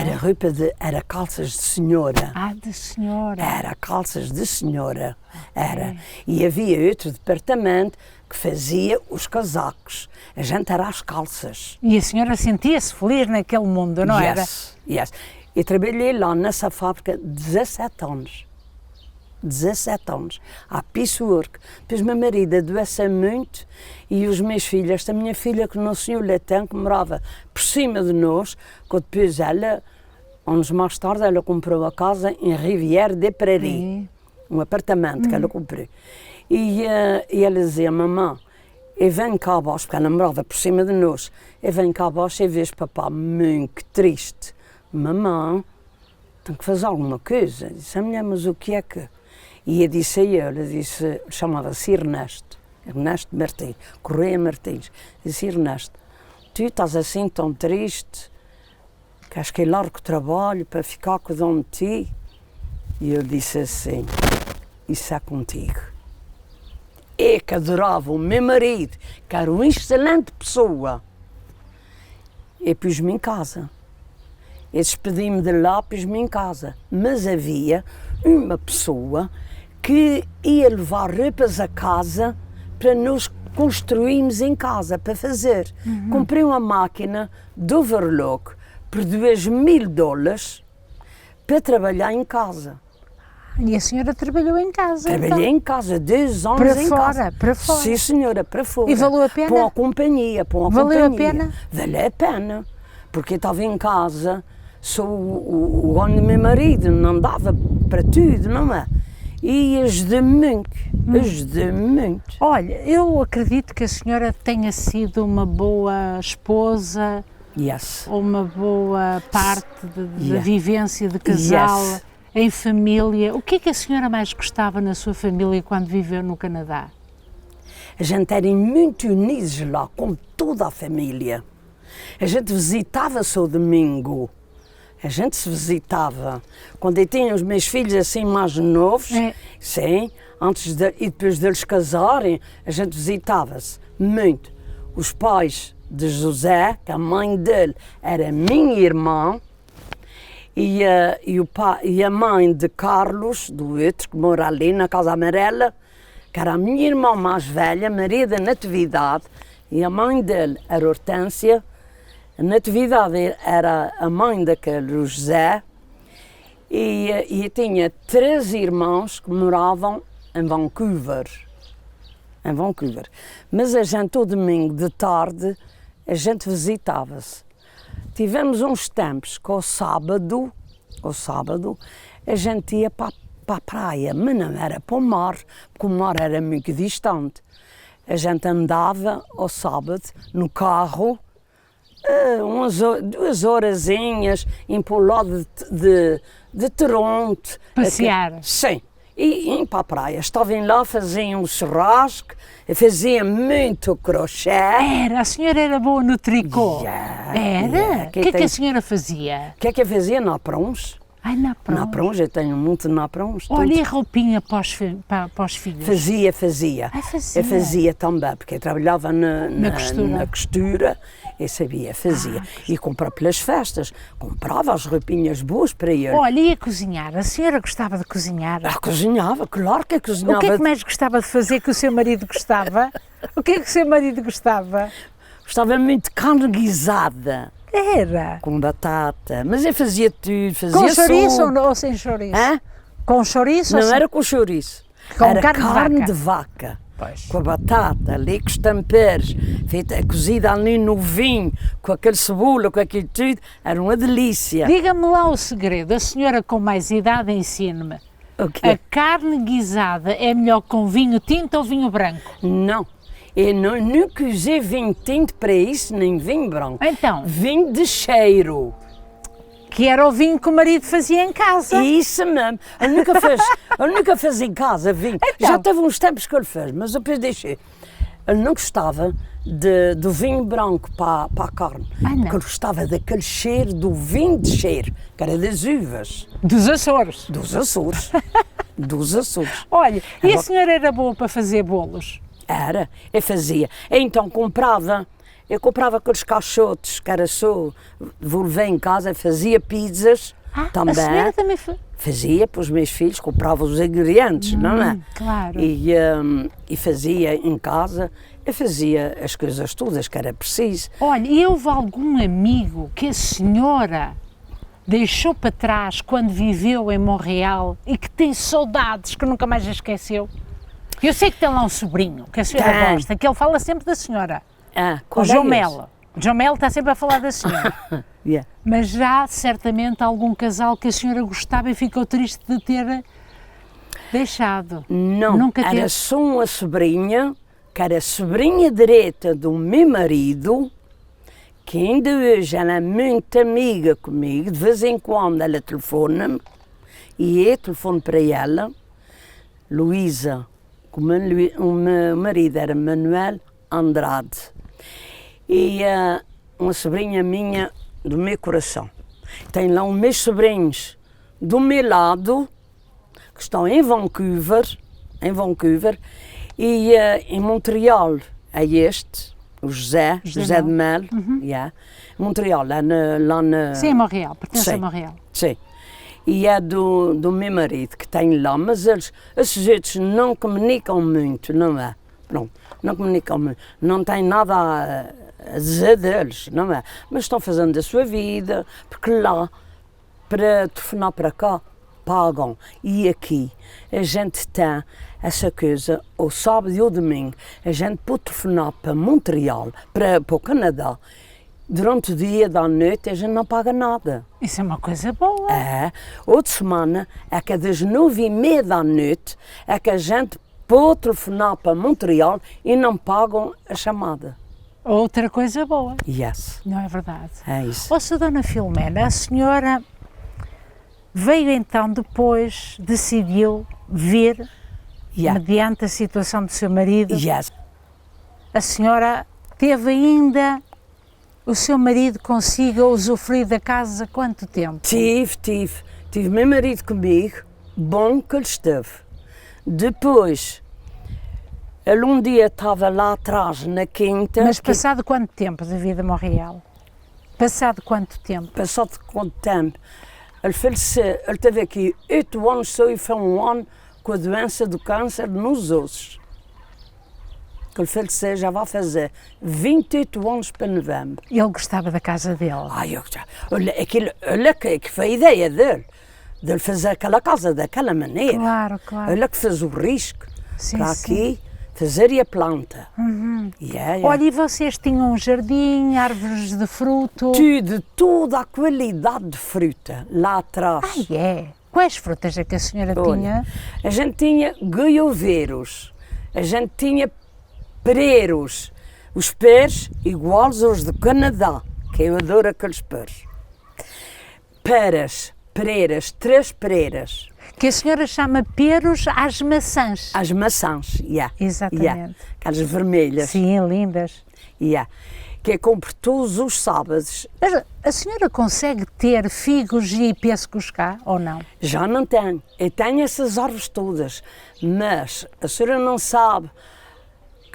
Speaker 5: Era calças de senhora.
Speaker 6: Ah, de senhora.
Speaker 5: Era calças de senhora. Era. E havia outro departamento que fazia os casacos. A gente era as calças.
Speaker 6: E a senhora sentia-se feliz naquele mundo, não era?
Speaker 5: Yes. Eu trabalhei lá nessa fábrica 17 anos. 17 anos, a piecework. Depois meu marido adoeceu muito e os meus filhos, a minha filha que nasceu em Leitão, que morava por cima de nós, que depois ela, anos mais tarde, ela comprou a casa em Rivière des Prairies, um apartamento que ela comprou. E ela dizia, mamãe, eu venho cá abaixo, porque ela morava por cima de nós, eu venho cá abaixo e vejo papá muito triste. Mamãe, tenho que fazer alguma coisa. Disse a mulher, mas o que é que... E eu disse a ela, chamava-se Ernesto Martins, Correia Martins. Disse, Ernesto, tu estás assim tão triste, que acho que é largo trabalho para ficar cuidando de ti? E ele disse assim, isso é contigo. Eu que adorava o meu marido, que era uma excelente pessoa, e pus-me em casa. Eu despedi-me de lá, pus-me em casa. Mas havia uma pessoa que ia levar roupas a casa para nós construirmos em casa, para fazer. Comprei uma máquina de overlock por $2.000 para trabalhar em casa.
Speaker 6: E a senhora trabalhou em casa,
Speaker 5: Trabalhei
Speaker 6: então.
Speaker 5: em casa, 2 anos
Speaker 6: Para
Speaker 5: em
Speaker 6: fora,
Speaker 5: casa.
Speaker 6: para fora.
Speaker 5: Sim, senhora, para fora.
Speaker 6: E valeu a pena?
Speaker 5: Para uma companhia, para uma
Speaker 6: Valeu a
Speaker 5: companhia.
Speaker 6: pena?
Speaker 5: Valeu a pena, porque eu estava em casa, sou o ano do meu marido, não dava para tudo, não é? E ajudei-me muito.
Speaker 6: Olha, eu acredito que a senhora tenha sido uma boa esposa,
Speaker 5: Yes.
Speaker 6: uma boa parte da
Speaker 5: Yeah.
Speaker 6: vivência de casal,
Speaker 5: Yes.
Speaker 6: em família. O que é que a senhora mais gostava na sua família quando viveu no Canadá?
Speaker 5: A gente era muito unidos lá, com toda a família. A gente visitava-se ao domingo. A gente se visitava. Quando eu tinha os meus filhos assim mais novos, sim, e depois deles casarem, a gente visitava-se muito. Os pais de José, que a mãe dele era minha irmã, e a mãe de Carlos, do outro, que mora ali na Casa Amarela, que era a minha irmã mais velha, Maria da Natividade, e a mãe dele era Hortência. A Natividade era a mãe daquele, o José, e tinha 3 irmãos que moravam em Vancouver. Mas a gente, ao domingo de tarde, a gente visitava-se. Tivemos uns tempos que ao sábado, a gente ia para a praia, mas não era para o mar, porque o mar era muito distante. A gente andava ao sábado no carro, 2 horazinhas, em para o lado de Toronto.
Speaker 6: Passear?
Speaker 5: Sim. E iam para a praia. Estavam lá, faziam um churrasco, faziam muito crochê.
Speaker 6: A senhora era boa no tricô?
Speaker 5: Yeah.
Speaker 6: O que é que a senhora fazia?
Speaker 5: O que é que eu fazia? Naprons.
Speaker 6: Ai, naprons.
Speaker 5: Naprons, eu tenho muito naprons.
Speaker 6: Olha, e a roupinha para os filhos?
Speaker 5: Fazia.
Speaker 6: Ai, fazia.
Speaker 5: Eu fazia também, porque eu trabalhava
Speaker 6: Na costura.
Speaker 5: Eu sabia, fazia. E comprava pelas festas, comprava as roupinhas boas para ele.
Speaker 6: Olha, e a cozinhar? A senhora gostava de cozinhar?
Speaker 5: Cozinhava, claro que cozinhava.
Speaker 6: O que é que mais gostava de fazer que o seu marido gostava? O que é que o seu marido gostava?
Speaker 5: Gostava muito de carne guisada.
Speaker 6: Era?
Speaker 5: Com batata, mas eu fazia tudo, fazia
Speaker 6: Com chouriço
Speaker 5: sopa.
Speaker 6: ou sem chouriço?
Speaker 5: Hã?
Speaker 6: Com chouriço
Speaker 5: Não
Speaker 6: ou sem...
Speaker 5: era com chouriço,
Speaker 6: Com
Speaker 5: era
Speaker 6: carne de
Speaker 5: de vaca.
Speaker 6: Pois.
Speaker 5: Com a batata, ali com os temperos, feita, cozida ali no vinho, com aquele cebola, com aquilo tudo, era uma delícia.
Speaker 6: Diga-me lá o segredo, a senhora com mais idade ensine-me. A carne guisada é melhor com vinho tinto ou vinho branco?
Speaker 5: Não, eu nunca usei vinho tinto para isso, nem vinho branco.
Speaker 6: Então?
Speaker 5: Vinho de cheiro.
Speaker 6: que era o vinho que o marido fazia em casa.
Speaker 5: Isso mesmo. Ele nunca fez em casa vinho.
Speaker 6: Então.
Speaker 5: Já teve uns tempos que ele fez, mas depois deixei. Ele não gostava do vinho branco para a carne.
Speaker 6: Não.
Speaker 5: Porque ele gostava daquele cheiro do vinho de cheiro, que era das uvas.
Speaker 6: Dos Açores.
Speaker 5: Dos Açores. Dos Açores.
Speaker 6: Olha, e a senhora era boa para fazer bolos?
Speaker 5: Era, eu fazia. Então eu comprava aqueles caixotes, que era só, volvei em casa, fazia pizzas também.
Speaker 6: A senhora também
Speaker 5: Fazia para os meus filhos, comprava os ingredientes, não é?
Speaker 6: Claro.
Speaker 5: E fazia em casa, eu fazia as coisas todas que era preciso.
Speaker 6: Olha, e houve algum amigo que a senhora deixou para trás quando viveu em Montreal e que tem saudades, que nunca mais a esqueceu? Eu sei que tem lá um sobrinho, que a senhora gosta, que ele fala sempre da senhora. O João Melo. O João Melo está sempre a falar da senhora.
Speaker 5: Yeah.
Speaker 6: Mas já, certamente, algum casal que a senhora gostava e ficou triste de ter deixado.
Speaker 5: Não,
Speaker 6: Nunca
Speaker 5: era
Speaker 6: teve.
Speaker 5: só uma sobrinha, que era a sobrinha direita do meu marido, que ainda hoje ela é muito amiga comigo, de vez em quando ela telefona-me, e eu telefono para ela, Luísa, o meu marido era Manuel Andrade, e uma sobrinha minha do meu coração. Tem lá os meus sobrinhos do meu lado, que estão em Vancouver, e em Montreal é o José de Melo, Montreal, lá na...
Speaker 6: Sim, Montreal, pertence a Montreal.
Speaker 5: Sim. E é do meu marido que tem lá, mas esses outros não comunicam muito, não é? Pronto, não comunicam muito, não têm nada a dizer deles, não é? Mas estão fazendo a sua vida, porque lá, para telefonar para cá, pagam. E aqui, a gente tem essa coisa, ao sábado e ao domingo, a gente pode telefonar para Montreal, para o Canadá, durante o dia, da noite, a gente não paga nada.
Speaker 6: Isso é uma coisa boa.
Speaker 5: É. Outra semana, é que das 9h30 da noite, é que a gente pode telefonar para Montreal e não pagam a chamada.
Speaker 6: Outra coisa boa.
Speaker 5: Yes.
Speaker 6: Não é verdade?
Speaker 5: É isso.
Speaker 6: Ouça, Dona Filomena, a senhora veio então depois, decidiu vir, mediante a situação do seu marido.
Speaker 5: Yes.
Speaker 6: A senhora teve ainda o seu marido consigo usufruir da casa quanto tempo?
Speaker 5: Tive meu marido comigo, bom que ele esteve. Depois, ele um dia estava lá atrás na quinta.
Speaker 6: Mas passado quanto tempo de vida a Montreal? Passado quanto tempo?
Speaker 5: Passado quanto tempo? Ele faleceu, ele teve aqui 8 anos só e foi um ano com a doença do câncer nos ossos. Ele faleceu, já vai fazer 28 anos para novembro.
Speaker 6: Ele gostava da casa dele?
Speaker 5: Olha que foi a ideia dele fazer aquela casa daquela maneira.
Speaker 6: Claro, claro.
Speaker 5: Olha que fez o risco para
Speaker 6: sim.
Speaker 5: aqui fazer a planta.
Speaker 6: Olha, e vocês tinham um jardim, árvores de fruto?
Speaker 5: Toda a qualidade de fruta lá atrás.
Speaker 6: Quais frutas é que a senhora tinha?
Speaker 5: A gente tinha goiaveiros, a gente tinha pereiros, os peres iguais aos do Canadá, que eu adoro aqueles peres. Pereiras, 3 pereiras.
Speaker 6: Que a senhora chama peros às maçãs.
Speaker 5: Às maçãs,
Speaker 6: Exatamente.
Speaker 5: Aquelas vermelhas.
Speaker 6: Sim, lindas.
Speaker 5: Que eu compro todos os sábados.
Speaker 6: Mas a senhora consegue ter figos e pêssegos cá, ou não?
Speaker 5: Já não tenho. Eu tenho essas árvores todas, mas a senhora não sabe.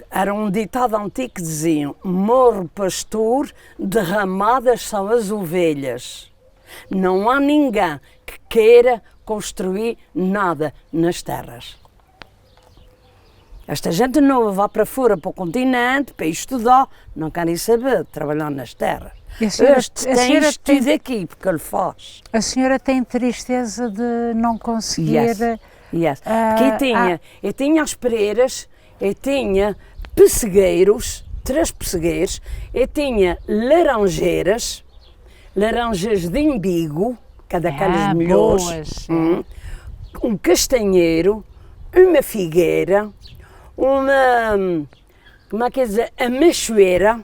Speaker 5: Era um ditado antigo que diziam: morre o pastor, derramadas são as ovelhas. Não há ninguém que queira construir nada nas terras. Esta gente nova vai para fora, para o continente, para estudar, não querem saber de trabalhar nas terras. Este tem estudo aqui, porque ele faz.
Speaker 6: A senhora tem tristeza de não conseguir...
Speaker 5: Eu tinha as pereiras, eu tinha pessegueiros, 3 pessegueiros, eu tinha laranjeiras de imbigo, que é daquelas melhores, um castanheiro, uma figueira, uma ameixoeira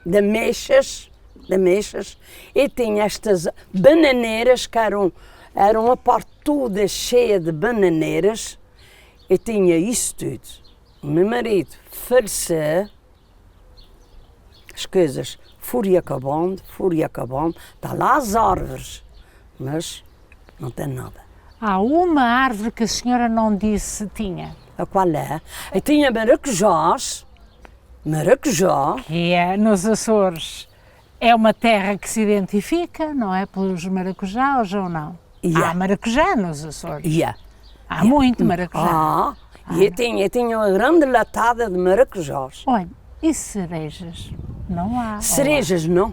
Speaker 5: de ameixas, de ameixas, e tinha estas bananeiras que eram uma parte toda cheia de bananeiras, e tinha isso tudo. O meu marido faleceu, as coisas foram acabando, está lá as árvores, mas não tem nada.
Speaker 6: Há uma árvore que a senhora não disse tinha.
Speaker 5: A qual é? E tinha maracujás,
Speaker 6: Que é, nos Açores, é uma terra que se identifica, não é, pelos maracujás ou não?
Speaker 5: Yeah.
Speaker 6: Há maracujá nos Açores. Há
Speaker 5: Yeah.
Speaker 6: muito maracujá.
Speaker 5: E eu tinha uma grande latada de maracujás.
Speaker 6: Olha, e cerejas? Não há.
Speaker 5: Cerejas, não.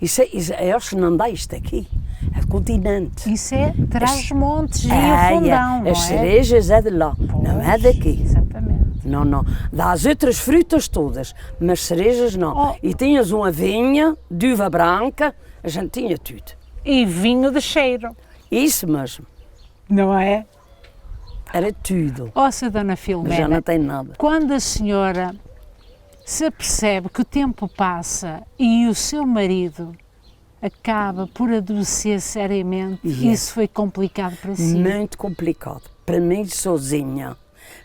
Speaker 5: Isso é acho que não dá isto aqui. É continente.
Speaker 6: Isso é Trás-os-Montes e o Fundão, não
Speaker 5: As
Speaker 6: é?
Speaker 5: cerejas é de lá, não é daqui.
Speaker 6: Exatamente.
Speaker 5: Não. Dá as outras frutas todas, mas cerejas não.
Speaker 6: Oh.
Speaker 5: E tinhas uma vinha de uva branca, a gente tinha tudo.
Speaker 6: E vinho de cheiro,
Speaker 5: Isso mesmo,
Speaker 6: não é?
Speaker 5: era tudo.
Speaker 6: Ouça, Dona
Speaker 5: Mas
Speaker 6: Filomena,
Speaker 5: já não tem nada.
Speaker 6: quando a senhora se apercebe que o tempo passa e o seu marido acaba por adoecer seriamente,
Speaker 5: Yeah.
Speaker 6: isso foi complicado para si?
Speaker 5: Muito complicado. Para mim, sozinha,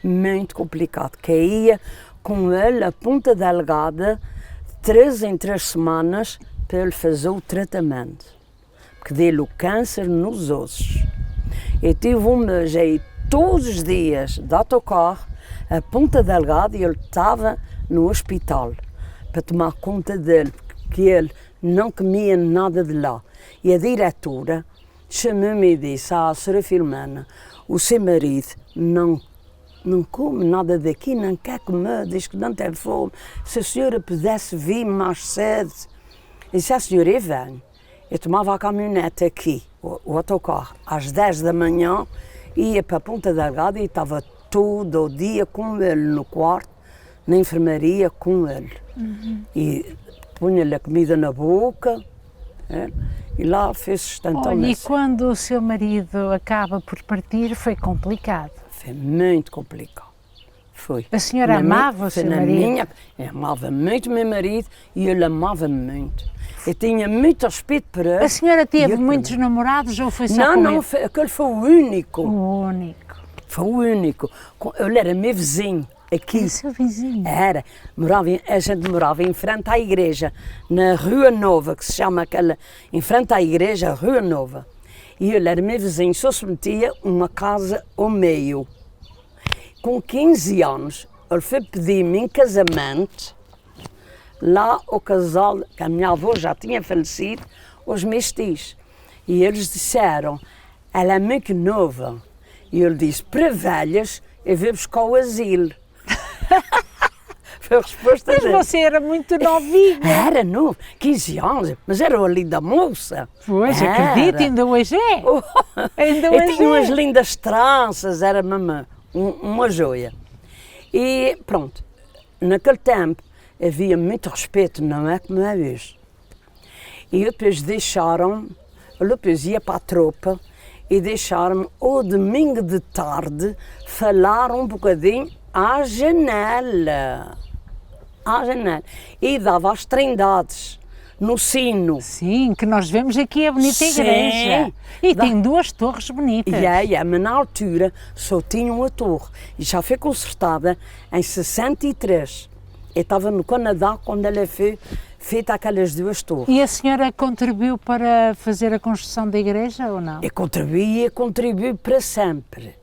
Speaker 5: muito complicado. Caía com ele a ponta delgada, 3 em 3 semanas, para ele fazer o tratamento. Porque deu o câncer nos ossos. Eu tive um mês aí todos os dias de autocarro, a ponta delgada, e ele estava no hospital para tomar conta dele, porque ele não comia nada de lá. E a diretora chamou-me e disse: Sra. Filomena, o seu marido não come nada daqui, não quer comer, diz que não tem fome. Se a senhora pudesse vir mais cedo. Eu disse: a senhora, eu venho. Eu tomava a caminhonete aqui, o autocarro, às 10 da manhã, ia para a Ponta Delgada e estava todo o dia com ele no quarto, na enfermaria com ele. E punha-lhe a comida na boca, e lá fez sustentão.
Speaker 6: Olha, e quando o seu marido acaba por partir, foi complicado.
Speaker 5: Foi muito complicado. Foi.
Speaker 6: A senhora amava o seu marido?
Speaker 5: Eu amava muito o meu marido e ele amava-me muito. Eu tinha muito respeito por ele.
Speaker 6: A senhora teve
Speaker 5: E eu
Speaker 6: muitos
Speaker 5: também.
Speaker 6: namorados ou foi só com
Speaker 5: Não,
Speaker 6: ele?
Speaker 5: aquele foi o único.
Speaker 6: O único.
Speaker 5: Foi o único. Ele era meu vizinho aqui.
Speaker 6: Era seu vizinho?
Speaker 5: Era. A gente morava em frente à igreja, na Rua Nova, que se chama aquela, em frente à igreja, Rua Nova. E ele era meu vizinho, só se metia uma casa ao meio. Com 15 anos, ele foi pedir-me em casamento, lá o casal, que a minha avó já tinha falecido, os meus tios. E eles disseram: ela é muito nova. E ele disse: para velhas, eu vou buscar o asilo. Foi a resposta
Speaker 6: Mas
Speaker 5: dele.
Speaker 6: você era muito novinha.
Speaker 5: Era novo, 15 anos, mas era uma linda moça.
Speaker 6: Pois,
Speaker 5: Era.
Speaker 6: acredito, ainda hoje é. Ainda
Speaker 5: Eu
Speaker 6: hoje
Speaker 5: tinha umas
Speaker 6: é.
Speaker 5: lindas tranças, era mesmo uma joia. E pronto, naquele tempo havia muito respeito, não é como é hoje. E depois deixaram, eu depois ia para a tropa e deixaram-me ao domingo de tarde falar um bocadinho à janela. E dava as trindades no sino.
Speaker 6: Sim, que nós vemos aqui a bonita
Speaker 5: Sim.
Speaker 6: igreja. E tem 2 torres bonitas.
Speaker 5: Mas na altura só tinha uma torre e já foi consertada em 63. Eu estava no Canadá quando ela foi feita aquelas 2 torres.
Speaker 6: E a senhora contribuiu para fazer a construção da igreja ou não?
Speaker 5: Eu contribuí para sempre.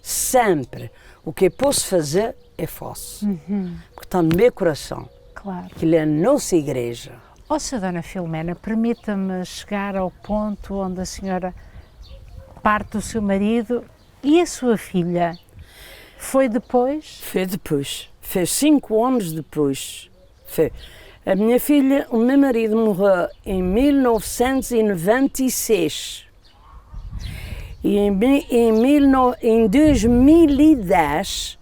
Speaker 5: Sempre. O que eu posso fazer, eu faço. Porque está no meu coração.
Speaker 6: Claro.
Speaker 5: Aquilo é a nossa igreja.
Speaker 6: Ouça, Dona Filomena, permita-me chegar ao ponto onde a senhora parte do seu marido e a sua filha. Foi depois?
Speaker 5: Foi depois. Foi 5 anos depois. Foi. A minha filha, o meu marido morreu em 1996. E em 2010,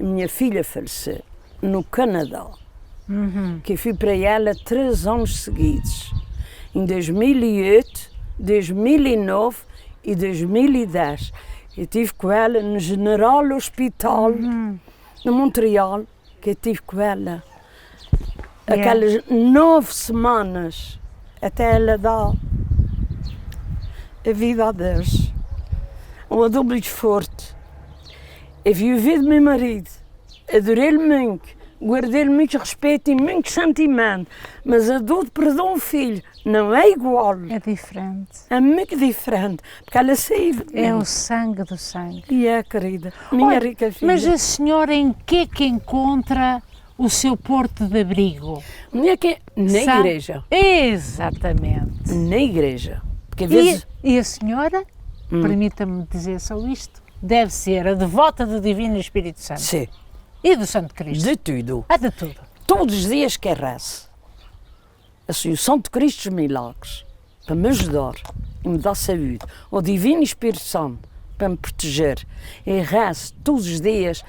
Speaker 5: a minha filha faleceu no Canadá. Que eu fui para ela 3 anos seguidos. Em 2008, 2009 e 2010. Eu estive com ela no General Hospital, no Montreal, que eu estive com ela. aquelas 9 semanas até ela dar a vida a Deus. Um adobo forte. Eu vivi do meu marido, adorei-lhe muito, guardei-lhe muito respeito e muito sentimento, mas a dor de perder um filho não é igual.
Speaker 6: É diferente.
Speaker 5: É muito diferente, porque ela saiu.
Speaker 6: É o sangue do sangue.
Speaker 5: E é, querida, minha rica filha.
Speaker 6: Mas a senhora em que encontra o seu porto de abrigo?
Speaker 5: Na igreja.
Speaker 6: Exatamente.
Speaker 5: Na igreja. Porque às vezes...
Speaker 6: E a senhora, permita-me dizer só isto, deve ser a devota do Divino Espírito Santo.
Speaker 5: Sim.
Speaker 6: E do Santo Cristo.
Speaker 5: De tudo.
Speaker 6: De tudo.
Speaker 5: Todos os dias que rezo. Assim, o Santo Cristo dos Milagres, para me ajudar e me dar saúde. O Divino Espírito Santo, para me proteger. E rezo todos os dias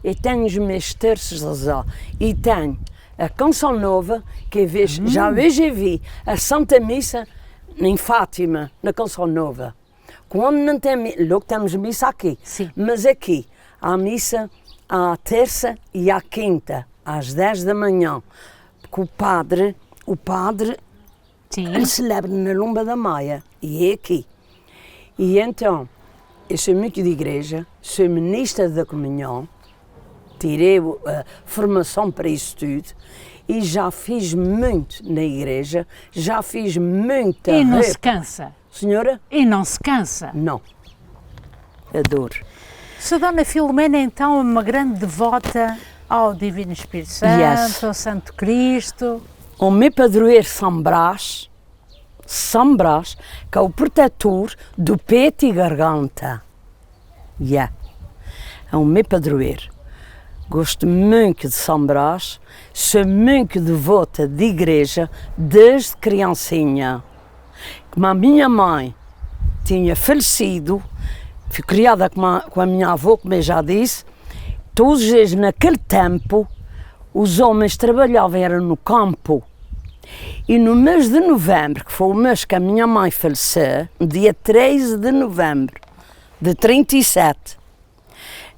Speaker 5: eu tenho os meus terços a rezar. E tenho a Canção Nova, que já hoje vi a Santa Missa em Fátima, na Canção Nova. Quando não tem, logo temos missa aqui,
Speaker 6: sim.
Speaker 5: Mas aqui há missa à terça e à quinta, às 10 da manhã, porque o padre ele celebra na Lomba da Maia, e é aqui. E então, eu sou muito de igreja, sou ministra da comunhão, tirei a formação para isso tudo, e já fiz muito na igreja, já fiz muita...
Speaker 6: E não se cansa?
Speaker 5: Senhora?
Speaker 6: E não se cansa?
Speaker 5: Não. Adoro.
Speaker 6: Se Dona Filomena, então, é uma grande devota ao Divino Espírito Santo, ao Santo Cristo.
Speaker 5: O meu padroeiro São Brás, que é o protetor do peito e garganta. É o meu padroeiro. Gosto muito de São Brás, sou muito devota de igreja desde criancinha. Como a minha mãe tinha falecido, fui criada com a minha avó, como eu já disse, todos os dias naquele tempo os homens trabalhavam, era no campo. E no mês de novembro, que foi o mês que a minha mãe faleceu, no dia 13 de novembro de 37,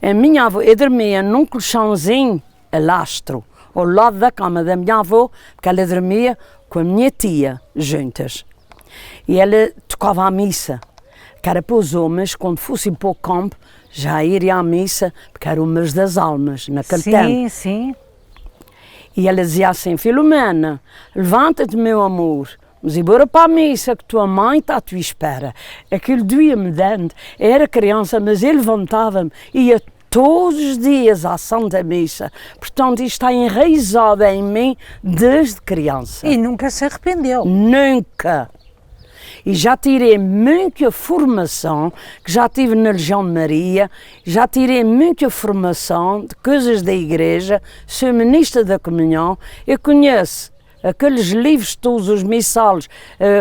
Speaker 5: a minha avó, eu dormia num colchãozinho a lastro, ao lado da cama da minha avó, porque ela dormia com a minha tia, juntas. E ela tocava a missa, que era para os homens, quando fossem para o campo, já iriam à missa, porque era o mês das almas, naquele tempo.
Speaker 6: Sim, sim.
Speaker 5: E ela dizia assim, Filomena, levanta-te, meu amor, vamos embora para a missa, que tua mãe está à tua espera. Aquilo doía-me dentro, eu era criança, mas eu levantava-me, ia todos os dias à Santa Missa. Portanto, isto está enraizado em mim desde criança.
Speaker 6: E nunca se arrependeu?
Speaker 5: Nunca. E já tirei muita formação, que já tive na Legião de Maria, já tirei muita formação de coisas da igreja, sou ministra da comunhão, eu conheço aqueles livros todos, os missais,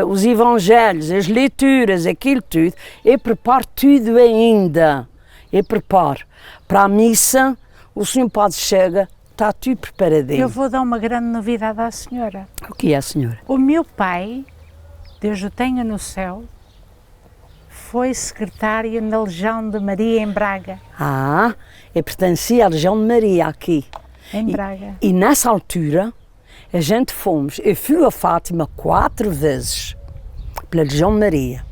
Speaker 5: os evangelhos, as leituras, aquilo tudo, eu preparo tudo ainda. Eu preparo. Para a missa, o senhor padre chega, está tudo preparadinho.
Speaker 6: Eu vou dar uma grande novidade à senhora.
Speaker 5: O que é, senhora?
Speaker 6: O meu pai, Deus o tenha no céu, foi secretário na Legião de Maria em Braga.
Speaker 5: Eu pertencia à Legião de Maria aqui.
Speaker 6: Em Braga.
Speaker 5: E nessa altura, a gente fomos, eu fui a Fátima 4 vezes, pela Legião de Maria.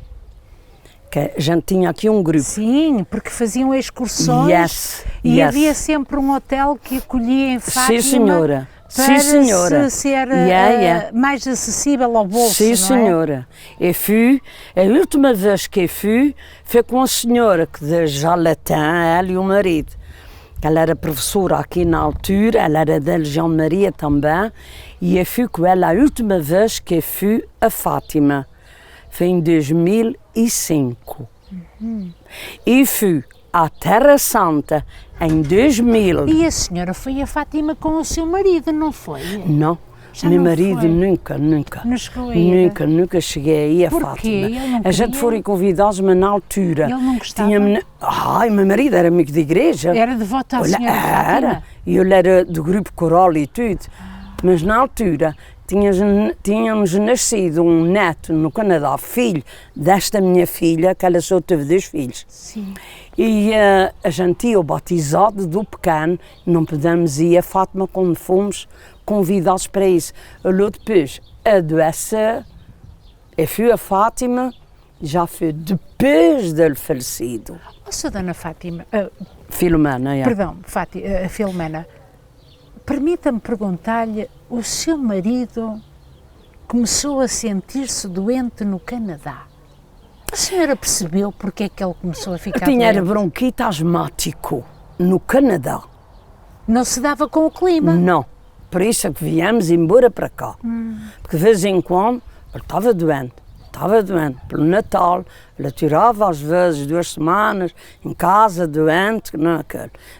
Speaker 5: Que a gente tinha aqui um grupo.
Speaker 6: Sim, porque faziam excursões e havia sempre um hotel que acolhia em Fátima.
Speaker 5: Sim, senhora.
Speaker 6: Para
Speaker 5: sim, senhora.
Speaker 6: ser mais acessível ao bolso,
Speaker 5: sim,
Speaker 6: não é?
Speaker 5: senhora. Eu fui, a última vez que eu fui, foi com a senhora que de Jalatin, ela e o marido. Ela era professora aqui na altura, ela era da Legião de Maria também, e eu fui com ela a última vez que eu fui a Fátima. Foi em 2005. E fui à Terra Santa em 2000.
Speaker 6: E a senhora foi a Fátima com o seu marido, não foi?
Speaker 5: Não,
Speaker 6: Já
Speaker 5: meu
Speaker 6: não
Speaker 5: marido
Speaker 6: foi?
Speaker 5: nunca.
Speaker 6: Não chegou a ir?
Speaker 5: Nunca cheguei aí a
Speaker 6: Porquê?
Speaker 5: Fátima.
Speaker 6: Ele não
Speaker 5: A gente
Speaker 6: queria?
Speaker 5: foram convidados, mas na altura.
Speaker 6: Ele não gostava?
Speaker 5: Meu marido era amigo de igreja.
Speaker 6: Era devoto à
Speaker 5: Olha,
Speaker 6: senhora Fátima?
Speaker 5: Era. E ele era do grupo coral e tudo. Mas na altura tínhamos nascido um neto no Canadá, filho desta minha filha, que ela só teve 2 filhos.
Speaker 6: Sim.
Speaker 5: E a gente tinha o batizado do pequeno, não podemos ir a Fátima quando fomos convidados para isso. Ele depois adoeceu e fui a Fátima, já foi depois dele falecido.
Speaker 6: Sra. Dona Fátima,
Speaker 5: Filomena,
Speaker 6: perdão, Filomena, permita-me perguntar-lhe, o seu marido começou a sentir-se doente no Canadá. A senhora percebeu porque é que ele começou a ficar
Speaker 5: tinha
Speaker 6: doente?
Speaker 5: bronquite asmático no Canadá.
Speaker 6: Não se dava com o clima?
Speaker 5: Não, por isso é que viemos embora para cá. Porque de vez em quando ele estava doente. Pelo Natal, ele tirava às vezes 2 semanas em casa, doente,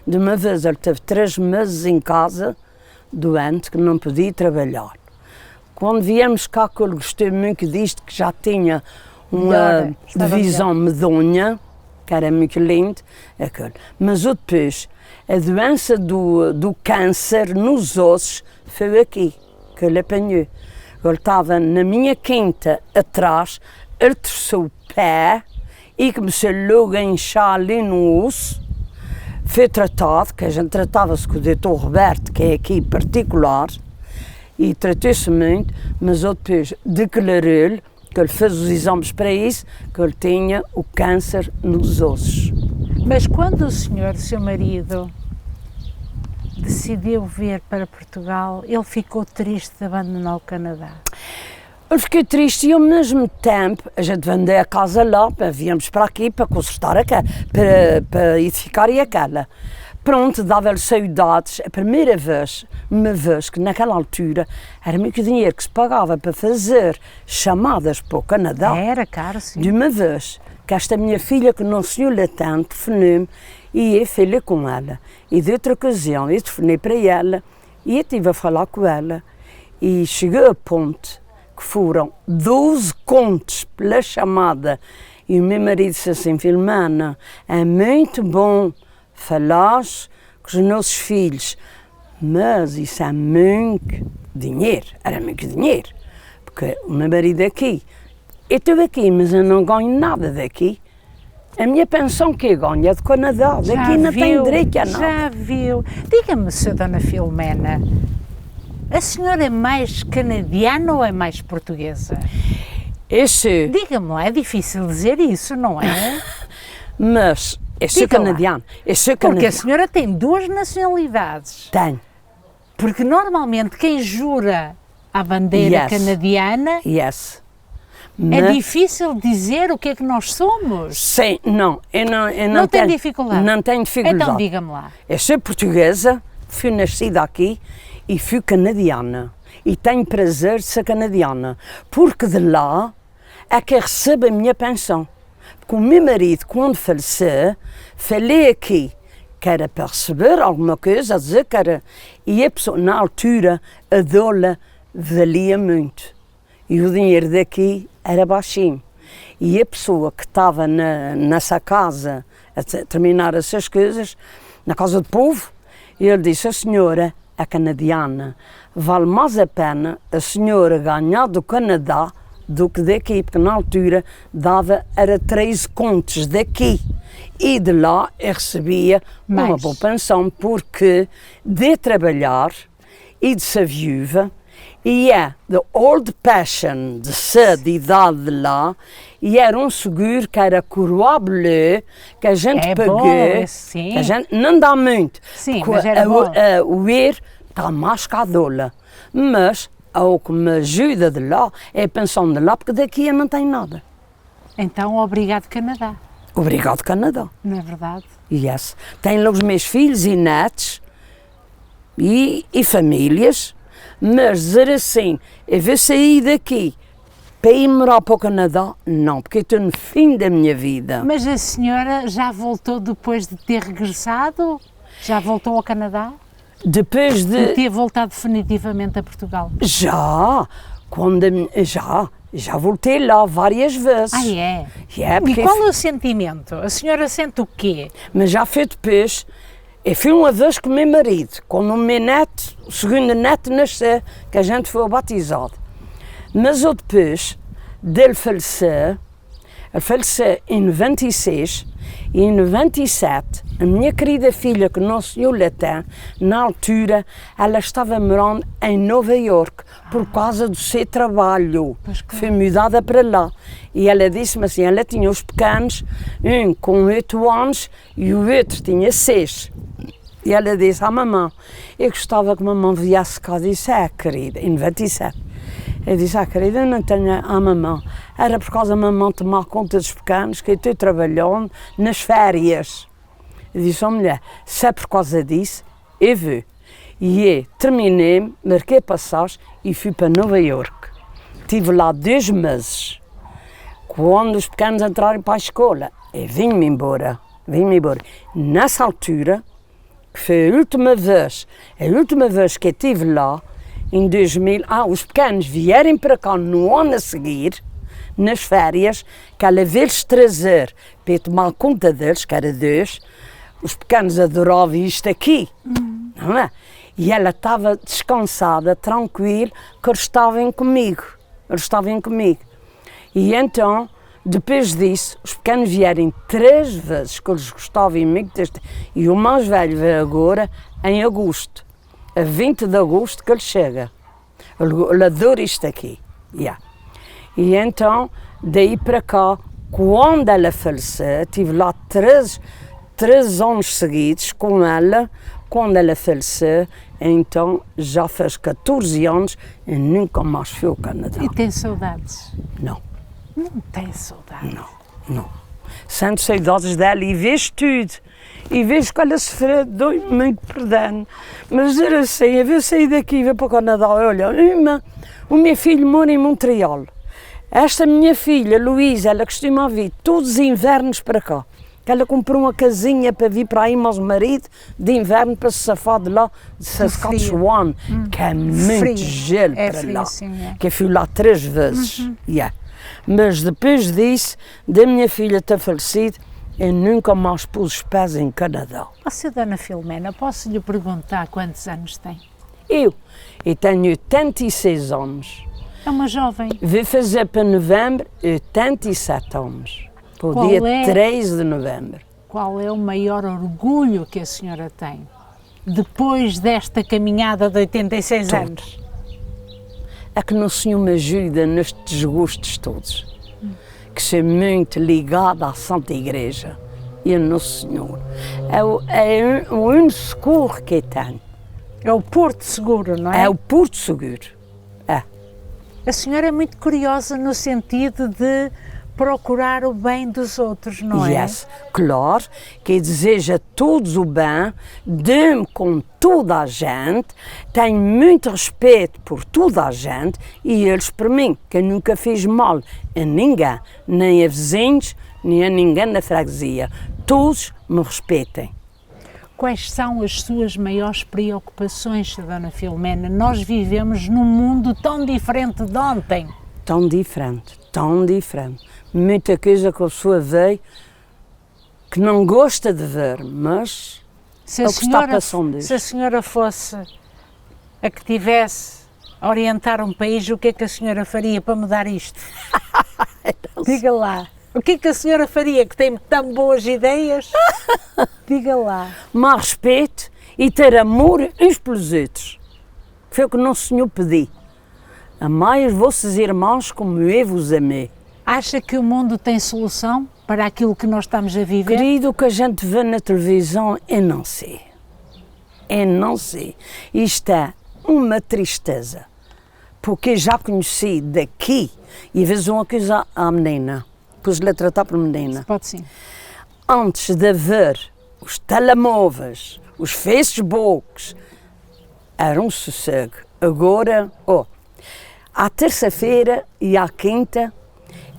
Speaker 5: de uma vez ele teve 3 meses em casa, doente, que não podia trabalhar. Quando viemos cá, que eu gostei muito disto, que já tinha uma divisão medonha, que era muito lindo, mas depois, a doença do câncer nos ossos foi aqui, que ele apanhou. Ele estava na minha quinta atrás, ele torceu o pé e começou logo a inchar ali no osso. Foi tratado, que a gente tratava-se com o doutor Roberto, que é aqui particular, e tratou-se muito, mas eu depois declarei-lhe, que ele fez os exames para isso, que ele tinha o câncer nos ossos.
Speaker 6: Mas quando o senhor, seu marido, decidiu vir para Portugal, ele ficou triste de abandonar o Canadá?
Speaker 5: Eu fiquei triste e ao mesmo tempo a gente vendeu a casa lá, viemos para aqui para consertar para edificar aquela. Pronto, dava-lhe saudades. A primeira vez, que naquela altura era muito dinheiro que se pagava para fazer chamadas para o Canadá.
Speaker 6: Era caro, sim.
Speaker 5: De uma vez, que esta minha filha, que não se olha tanto, telefonou-me e eu falei com ela. E de outra ocasião, eu telefonei para ela e eu estive a falar com ela. E chegou a ponto que foram 12 contos pela chamada. E o meu marido disse assim: Filomena, é muito bom falares com os nossos filhos, mas isso é muito dinheiro, era muito dinheiro, porque o meu marido aqui, eu estou aqui, mas eu não ganho nada daqui. A minha pensão que eu ganho é do Canadá, daqui não tenho direito a nada.
Speaker 6: Já viu. Diga-me, Sra. Dona Filomena, a senhora é mais canadiana ou é mais portuguesa? Diga-me lá, é difícil dizer isso, não é?
Speaker 5: Mas eu sou canadiano.
Speaker 6: Porque a senhora tem 2 nacionalidades.
Speaker 5: Tenho.
Speaker 6: Porque normalmente quem jura a bandeira canadiana é difícil dizer o que é que nós somos.
Speaker 5: Sim, não. Eu
Speaker 6: não tenho dificuldade?
Speaker 5: Não tenho dificuldade.
Speaker 6: Então diga-me lá.
Speaker 5: Eu sou portuguesa, fui nascida aqui e fui canadiana. E tenho prazer de ser canadiana. Porque de lá é que eu recebo a minha pensão. Porque o meu marido, quando faleceu, falei aqui que era para receber alguma coisa, a dizer que era. E a pessoa, na altura, a dólar valia muito. E o dinheiro daqui era baixinho. E a pessoa que estava nessa casa a terminar essas coisas, na casa do povo, ele disse: a senhora é canadiana, vale mais a pena a senhora ganhar do Canadá do que daqui, porque na altura era 13 contos daqui. E de lá eu recebia uma boa pensão, porque de trabalhar e de ser viúva, e the old passion de ser de idade de lá, e era um seguro que era Coroa Bleu, que a gente pagou, que a gente não dá muito,
Speaker 6: sim, mas era bom.
Speaker 5: O euro está mais que a dólar, mas o que me ajuda de lá é a pensão de lá, porque daqui eu não tenho nada.
Speaker 6: Então, obrigado Canadá.
Speaker 5: Obrigado Canadá.
Speaker 6: Não é verdade?
Speaker 5: Yes. Tenho lá os meus filhos e netos e famílias, mas dizer assim, eu vou sair daqui para ir morar para o Canadá, não, porque eu estou no fim da minha vida.
Speaker 6: Mas a senhora já voltou depois de ter regressado? Já voltou ao Canadá?
Speaker 5: Depois de
Speaker 6: ter voltado definitivamente a Portugal?
Speaker 5: Já voltei lá várias vezes.
Speaker 6: Ah, é?
Speaker 5: Yeah,
Speaker 6: e qual é o sentimento? A senhora sente o quê?
Speaker 5: Mas já foi depois. Eu fui uma vez com o meu marido, quando o meu neto, o segundo neto nasceu, que a gente foi batizado. Mas eu depois dele falecer, ele faleceu em 96, E em 97, a minha querida filha, que Nosso Senhor lhe tem, na altura, ela estava morando em Nova Iorque por causa do seu trabalho. Foi mudada para lá. E ela disse-me assim, ela tinha os pequenos, um com 8 anos e o outro tinha 6. E ela disse à mamãe, eu gostava que a mamãe viesse cá. Disse, querida, em 97. Eu disse, querida, eu não tenho a mamãe. Era por causa da mamãe tomar conta dos pequenos que eu estou trabalhando nas férias. Eu disse, mulher, se é por causa disso, eu vou. E eu terminei, marquei passagem e fui para Nova Iorque. Estive lá 2 meses. Quando os pequenos entraram para a escola, eu vim-me embora. Nessa altura, que foi a última vez que eu estive lá, em 2000, os pequenos vierem para cá no ano a seguir, nas férias, que ela veio-lhes trazer para eu tomar conta deles, que era 2, os pequenos adoravam isto aqui, não é? E ela estava descansada, tranquila, que eles estavam comigo. E então, depois disso, os pequenos vierem 3 vezes, que eles gostavam muito deste, e o mais velho veio agora, em agosto. A 20 de agosto que ele chega. Ele adora isto aqui. Yeah. E então, daí para cá, quando ela faleceu, estive lá 3 anos seguidos com ela. Quando ela faleceu, então já fez 14 anos e nunca mais fui ao Canadá.
Speaker 6: E tem saudades?
Speaker 5: Não.
Speaker 6: Não tem saudades?
Speaker 5: Não. Sinto saudades dela e vejo tudo. E vejo que ela sofreu, dou muito perdão. Mas era assim, eu vou sair daqui e vou para o Canadá. Olha, o meu filho mora em Montreal. Esta minha filha, Luísa, ela costuma vir todos os invernos para cá. Ela comprou uma casinha para vir para aí, mas o marido, de inverno, para se safar de lá, de Saskatchewan, que é muito gelo para lá. Sim, que eu fui lá 3 vezes. Yeah. Mas depois disso, da minha filha ter falecido, eu nunca mais pus os pés em Canadá.
Speaker 6: Sra. Dona Filomena, posso lhe perguntar quantos anos tem?
Speaker 5: Eu tenho 86 anos.
Speaker 6: É uma jovem.
Speaker 5: Vou fazer para novembro 87 anos. Para o dia 3 de novembro.
Speaker 6: Qual é o maior orgulho que a senhora tem, depois desta caminhada de 86 anos?
Speaker 5: É que o Senhor me ajuda nestes desgostos todos. Que sou muito ligada à Santa Igreja e ao Nosso Senhor. É o único seguro que eu tenho.
Speaker 6: É o Porto Seguro, não é?
Speaker 5: É o Porto Seguro. É.
Speaker 6: A senhora é muito curiosa no sentido de procurar o bem dos outros, não é?
Speaker 5: Yes, claro, que deseja todos o bem, dê-me com toda a gente, tenho muito respeito por toda a gente e eles por mim, que eu nunca fiz mal a ninguém, nem a vizinhos, nem a ninguém na freguesia. Todos me respeitem.
Speaker 6: Quais são as suas maiores preocupações, Dona Filomena? Nós vivemos num mundo tão diferente de ontem.
Speaker 5: Tão diferente. Muita coisa que a pessoa vê que não gosta de ver, mas
Speaker 6: se a senhora fosse a que tivesse a orientar um país, o que é que a senhora faria para mudar isto? Diga lá. O que é que a senhora faria, que tem tão boas ideias? Diga lá.
Speaker 5: Mais respeito e ter amor uns pelos outros. Foi o que o Nosso Senhor pediu. Amai os vossos irmãos como eu vos amei.
Speaker 6: Acha que o mundo tem solução para aquilo que nós estamos a viver?
Speaker 5: Querido, o que a gente vê na televisão, eu não sei. Isto é uma tristeza. Porque eu já conheci daqui, e às vezes uma coisa à menina, pus-lhe a tratar por menina.
Speaker 6: Pode sim.
Speaker 5: Antes de haver os telemóveis, os Facebooks, era um sossego. Agora, à terça-feira e à quinta,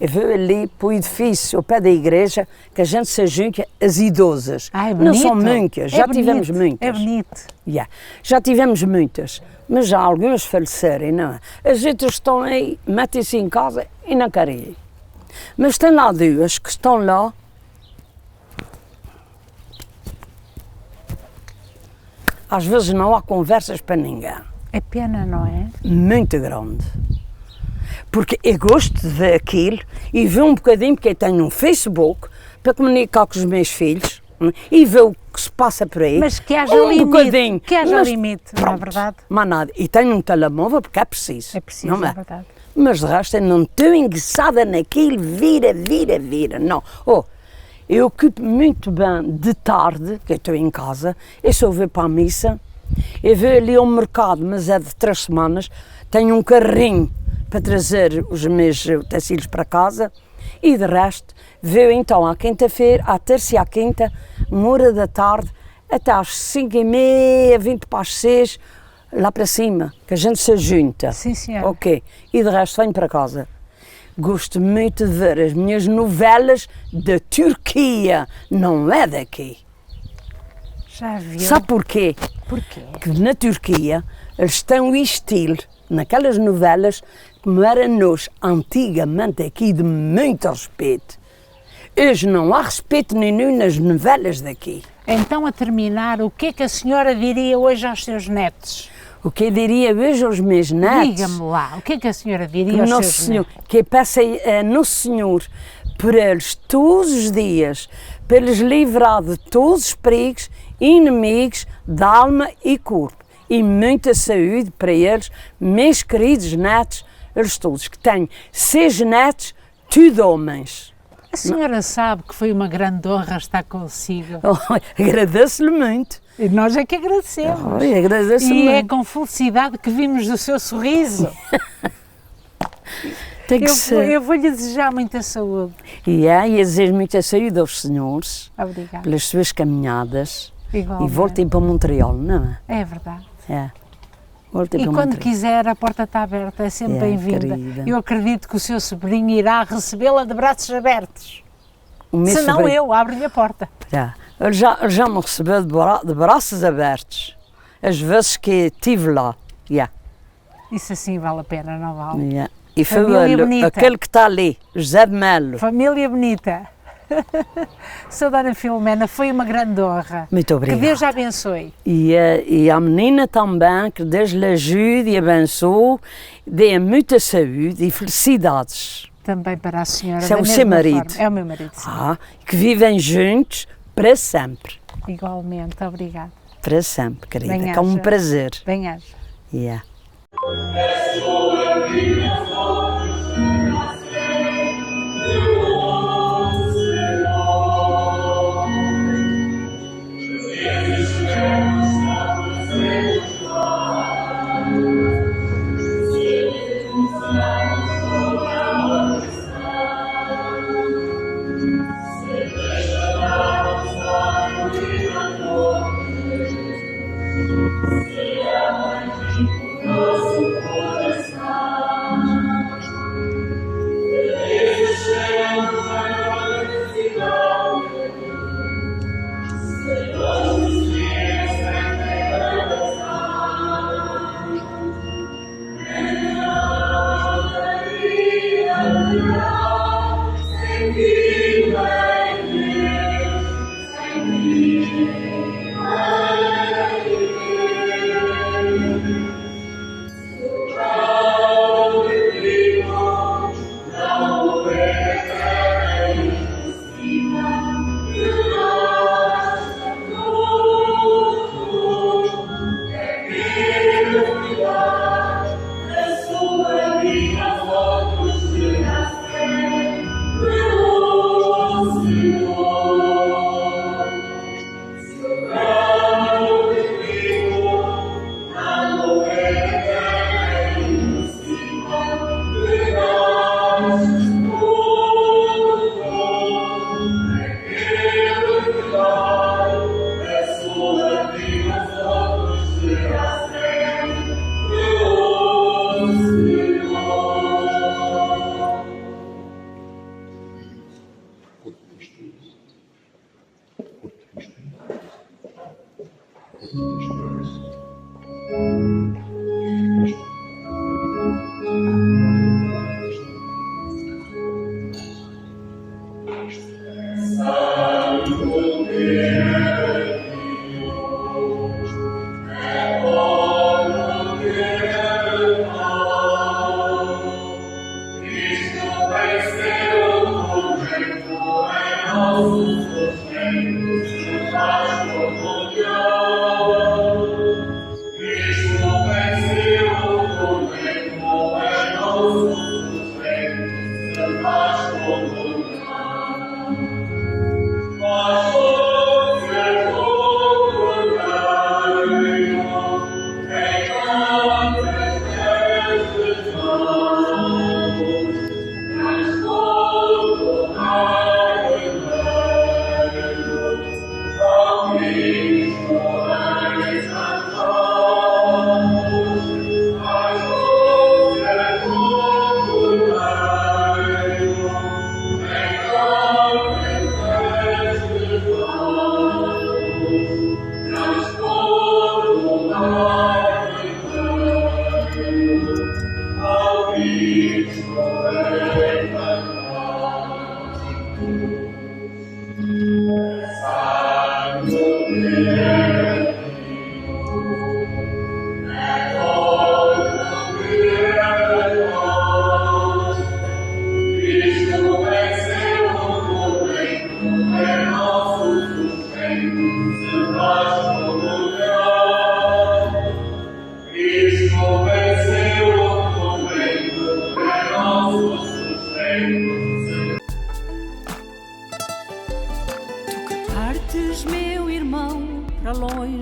Speaker 5: eu vou ali para o edifício, ao pé da igreja, que a gente se junta as idosas.
Speaker 6: É bonito.
Speaker 5: Não são muitas, já tivemos muitas.
Speaker 6: É bonito.
Speaker 5: Yeah. Já tivemos muitas, mas já algumas faleceram, não é? As outras estão aí, metem-se em casa e não querem ir. Mas tem lá 2 que estão lá. Às vezes não há conversas para ninguém.
Speaker 6: É pena, não é?
Speaker 5: Muito grande. Porque eu gosto de ver aquilo e ver um bocadinho, porque eu tenho um Facebook, para comunicar com os meus filhos e ver o que se passa por aí.
Speaker 6: Mas que haja
Speaker 5: um
Speaker 6: limite,
Speaker 5: bocadinho.
Speaker 6: que haja
Speaker 5: Mas,
Speaker 6: limite, não é
Speaker 5: pronto,
Speaker 6: verdade?
Speaker 5: Mas nada. E tenho um telemóvel porque é preciso.
Speaker 6: É preciso,
Speaker 5: não
Speaker 6: é verdade.
Speaker 5: Mas de resto eu não estou enguiçada naquilo, vira. Não. Eu ocupo muito bem de tarde, que eu estou em casa, eu só vou para a missa, eu vou ali ao mercado, mas é de 3 semanas, tenho um carrinho para trazer os meus utensílios para casa e de resto vou então à quinta-feira, à terça e à quinta, 1h da tarde, até às 5h30, 20 para as 6, lá para cima, que a gente se junta.
Speaker 6: Sim, senhora.
Speaker 5: Ok. E de resto venho para casa. Gosto muito de ver as minhas novelas da Turquia, não é daqui.
Speaker 6: Já viu?
Speaker 5: Sabe porquê?
Speaker 6: Porquê?
Speaker 5: Que na Turquia eles têm o estilo, naquelas novelas, como era nós antigamente aqui, de muito respeito. Hoje não há respeito nenhum nas novelas daqui.
Speaker 6: Então, a terminar, o que é que a senhora diria hoje aos seus netos?
Speaker 5: O que eu diria hoje aos meus netos?
Speaker 6: Diga-me lá, o que é que a senhora diria
Speaker 5: Que
Speaker 6: aos
Speaker 5: Nosso
Speaker 6: seus
Speaker 5: Senhor,
Speaker 6: netos?
Speaker 5: que eu peço a Nosso Senhor por eles todos os dias, para eles livrar de todos os perigos, inimigos, de alma e corpo. E muita saúde para eles, meus queridos netos, eles todos, que têm 6 netos, tudo homens.
Speaker 6: A senhora sabe que foi uma grande honra estar consigo.
Speaker 5: Agradeço-lhe muito.
Speaker 6: E nós é que agradecemos.
Speaker 5: Agradeço
Speaker 6: E
Speaker 5: muito.
Speaker 6: é com felicidade que vimos o seu sorriso.
Speaker 5: Tem que ser.
Speaker 6: Eu vou-lhe desejar muita saúde.
Speaker 5: E desejo muita saúde aos senhores,
Speaker 6: Obrigada.
Speaker 5: pelas suas caminhadas.
Speaker 6: Igualmente.
Speaker 5: E voltem para Montreal, não é?
Speaker 6: É verdade.
Speaker 5: É. Voltem
Speaker 6: E
Speaker 5: para
Speaker 6: quando
Speaker 5: Montreal.
Speaker 6: quiser, a porta está aberta, é sempre bem-vinda.
Speaker 5: querida.
Speaker 6: Eu acredito que o seu sobrinho irá recebê-la de braços abertos.
Speaker 5: O meu
Speaker 6: Se não,
Speaker 5: sobrinho-
Speaker 6: eu abro-lhe a porta.
Speaker 5: Ele já me recebeu de braços abertos. As vezes que estive lá.
Speaker 6: Isso assim vale a pena, não vale?
Speaker 5: E foi
Speaker 6: Família
Speaker 5: ele,
Speaker 6: bonita.
Speaker 5: aquele que está ali, José de Melo.
Speaker 6: Família bonita. Sra. Dona Filomena, foi uma grande honra.
Speaker 5: Muito obrigada.
Speaker 6: Que Deus a abençoe.
Speaker 5: E a menina também, que Deus lhe ajude e abençoe, dê muita saúde e felicidades.
Speaker 6: Também para a senhora.
Speaker 5: Esse é
Speaker 6: da
Speaker 5: o seu
Speaker 6: mesma
Speaker 5: marido.
Speaker 6: forma. É o meu marido, sim.
Speaker 5: Que vivem juntos para sempre.
Speaker 6: Igualmente, obrigada.
Speaker 5: Para sempre, querida.
Speaker 6: Bem
Speaker 5: Que é um
Speaker 6: haja.
Speaker 5: prazer.
Speaker 6: Bem-aja.
Speaker 5: Yeah.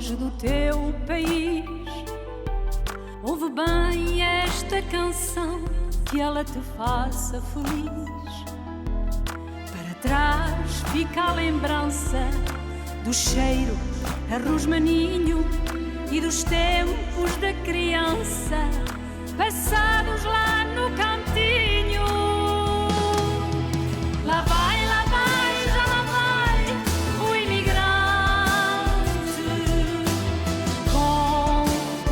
Speaker 7: longe do teu país. Ouve bem esta canção, que ela te faça feliz. Para trás fica a lembrança do cheiro a rosmaninho e dos tempos da criança passados lá no cantinho. Lá vai, já lá vai o imigrante, com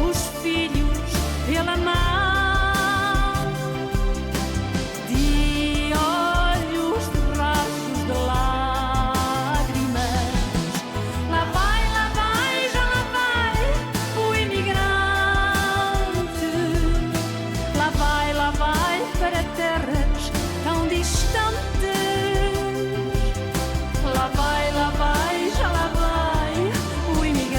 Speaker 7: os filhos pela mão, de olhos de rastros de lágrimas. Lá vai, já lá vai o imigrante. Lá vai para terras tão distantes. Lá vai, já lá vai o imigrante.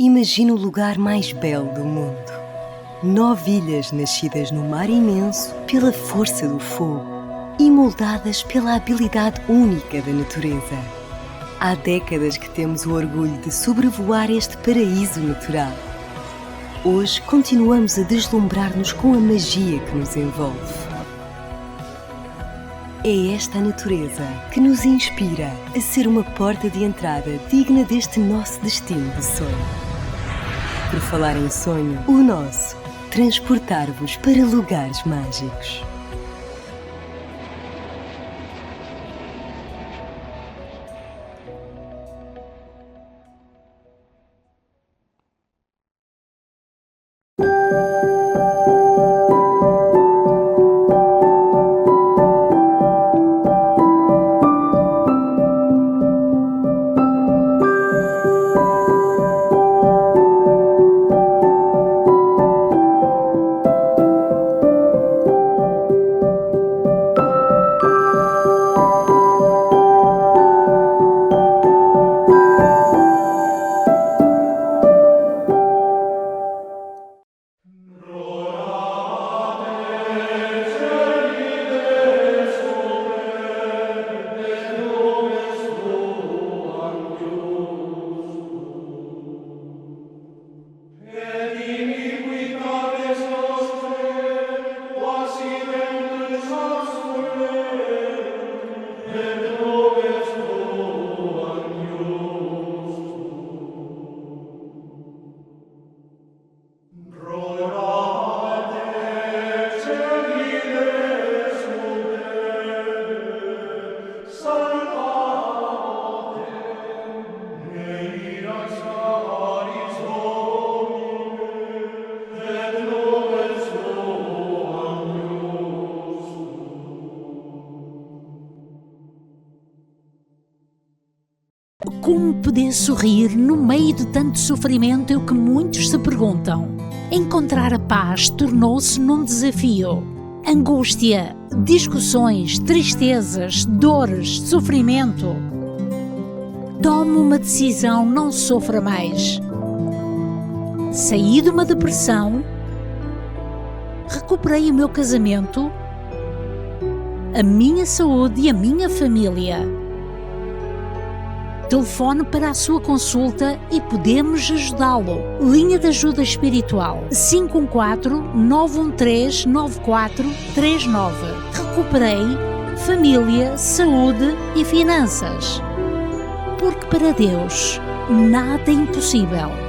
Speaker 4: Imagina o lugar mais belo do mundo. 9 ilhas nascidas no mar imenso pela força do fogo e moldadas pela habilidade única da natureza. Há décadas que temos o orgulho de sobrevoar este paraíso natural. Hoje continuamos a deslumbrar-nos com a magia que nos envolve. É esta a natureza que nos inspira a ser uma porta de entrada digna deste nosso destino de sonho. Por falar em sonho, o nosso, transportar-vos para lugares mágicos.
Speaker 2: Como poder sorrir no meio de tanto sofrimento é o que muitos se perguntam. Encontrar a paz tornou-se num desafio. Angústia, discussões, tristezas, dores, sofrimento. Tome uma decisão, não sofra mais. Saí de uma depressão, recuperei o meu casamento, a minha saúde e a minha família. Telefone para a sua consulta e podemos ajudá-lo. Linha de ajuda espiritual 514-913-9439. Recuperei família, saúde e finanças. Porque para Deus nada é impossível.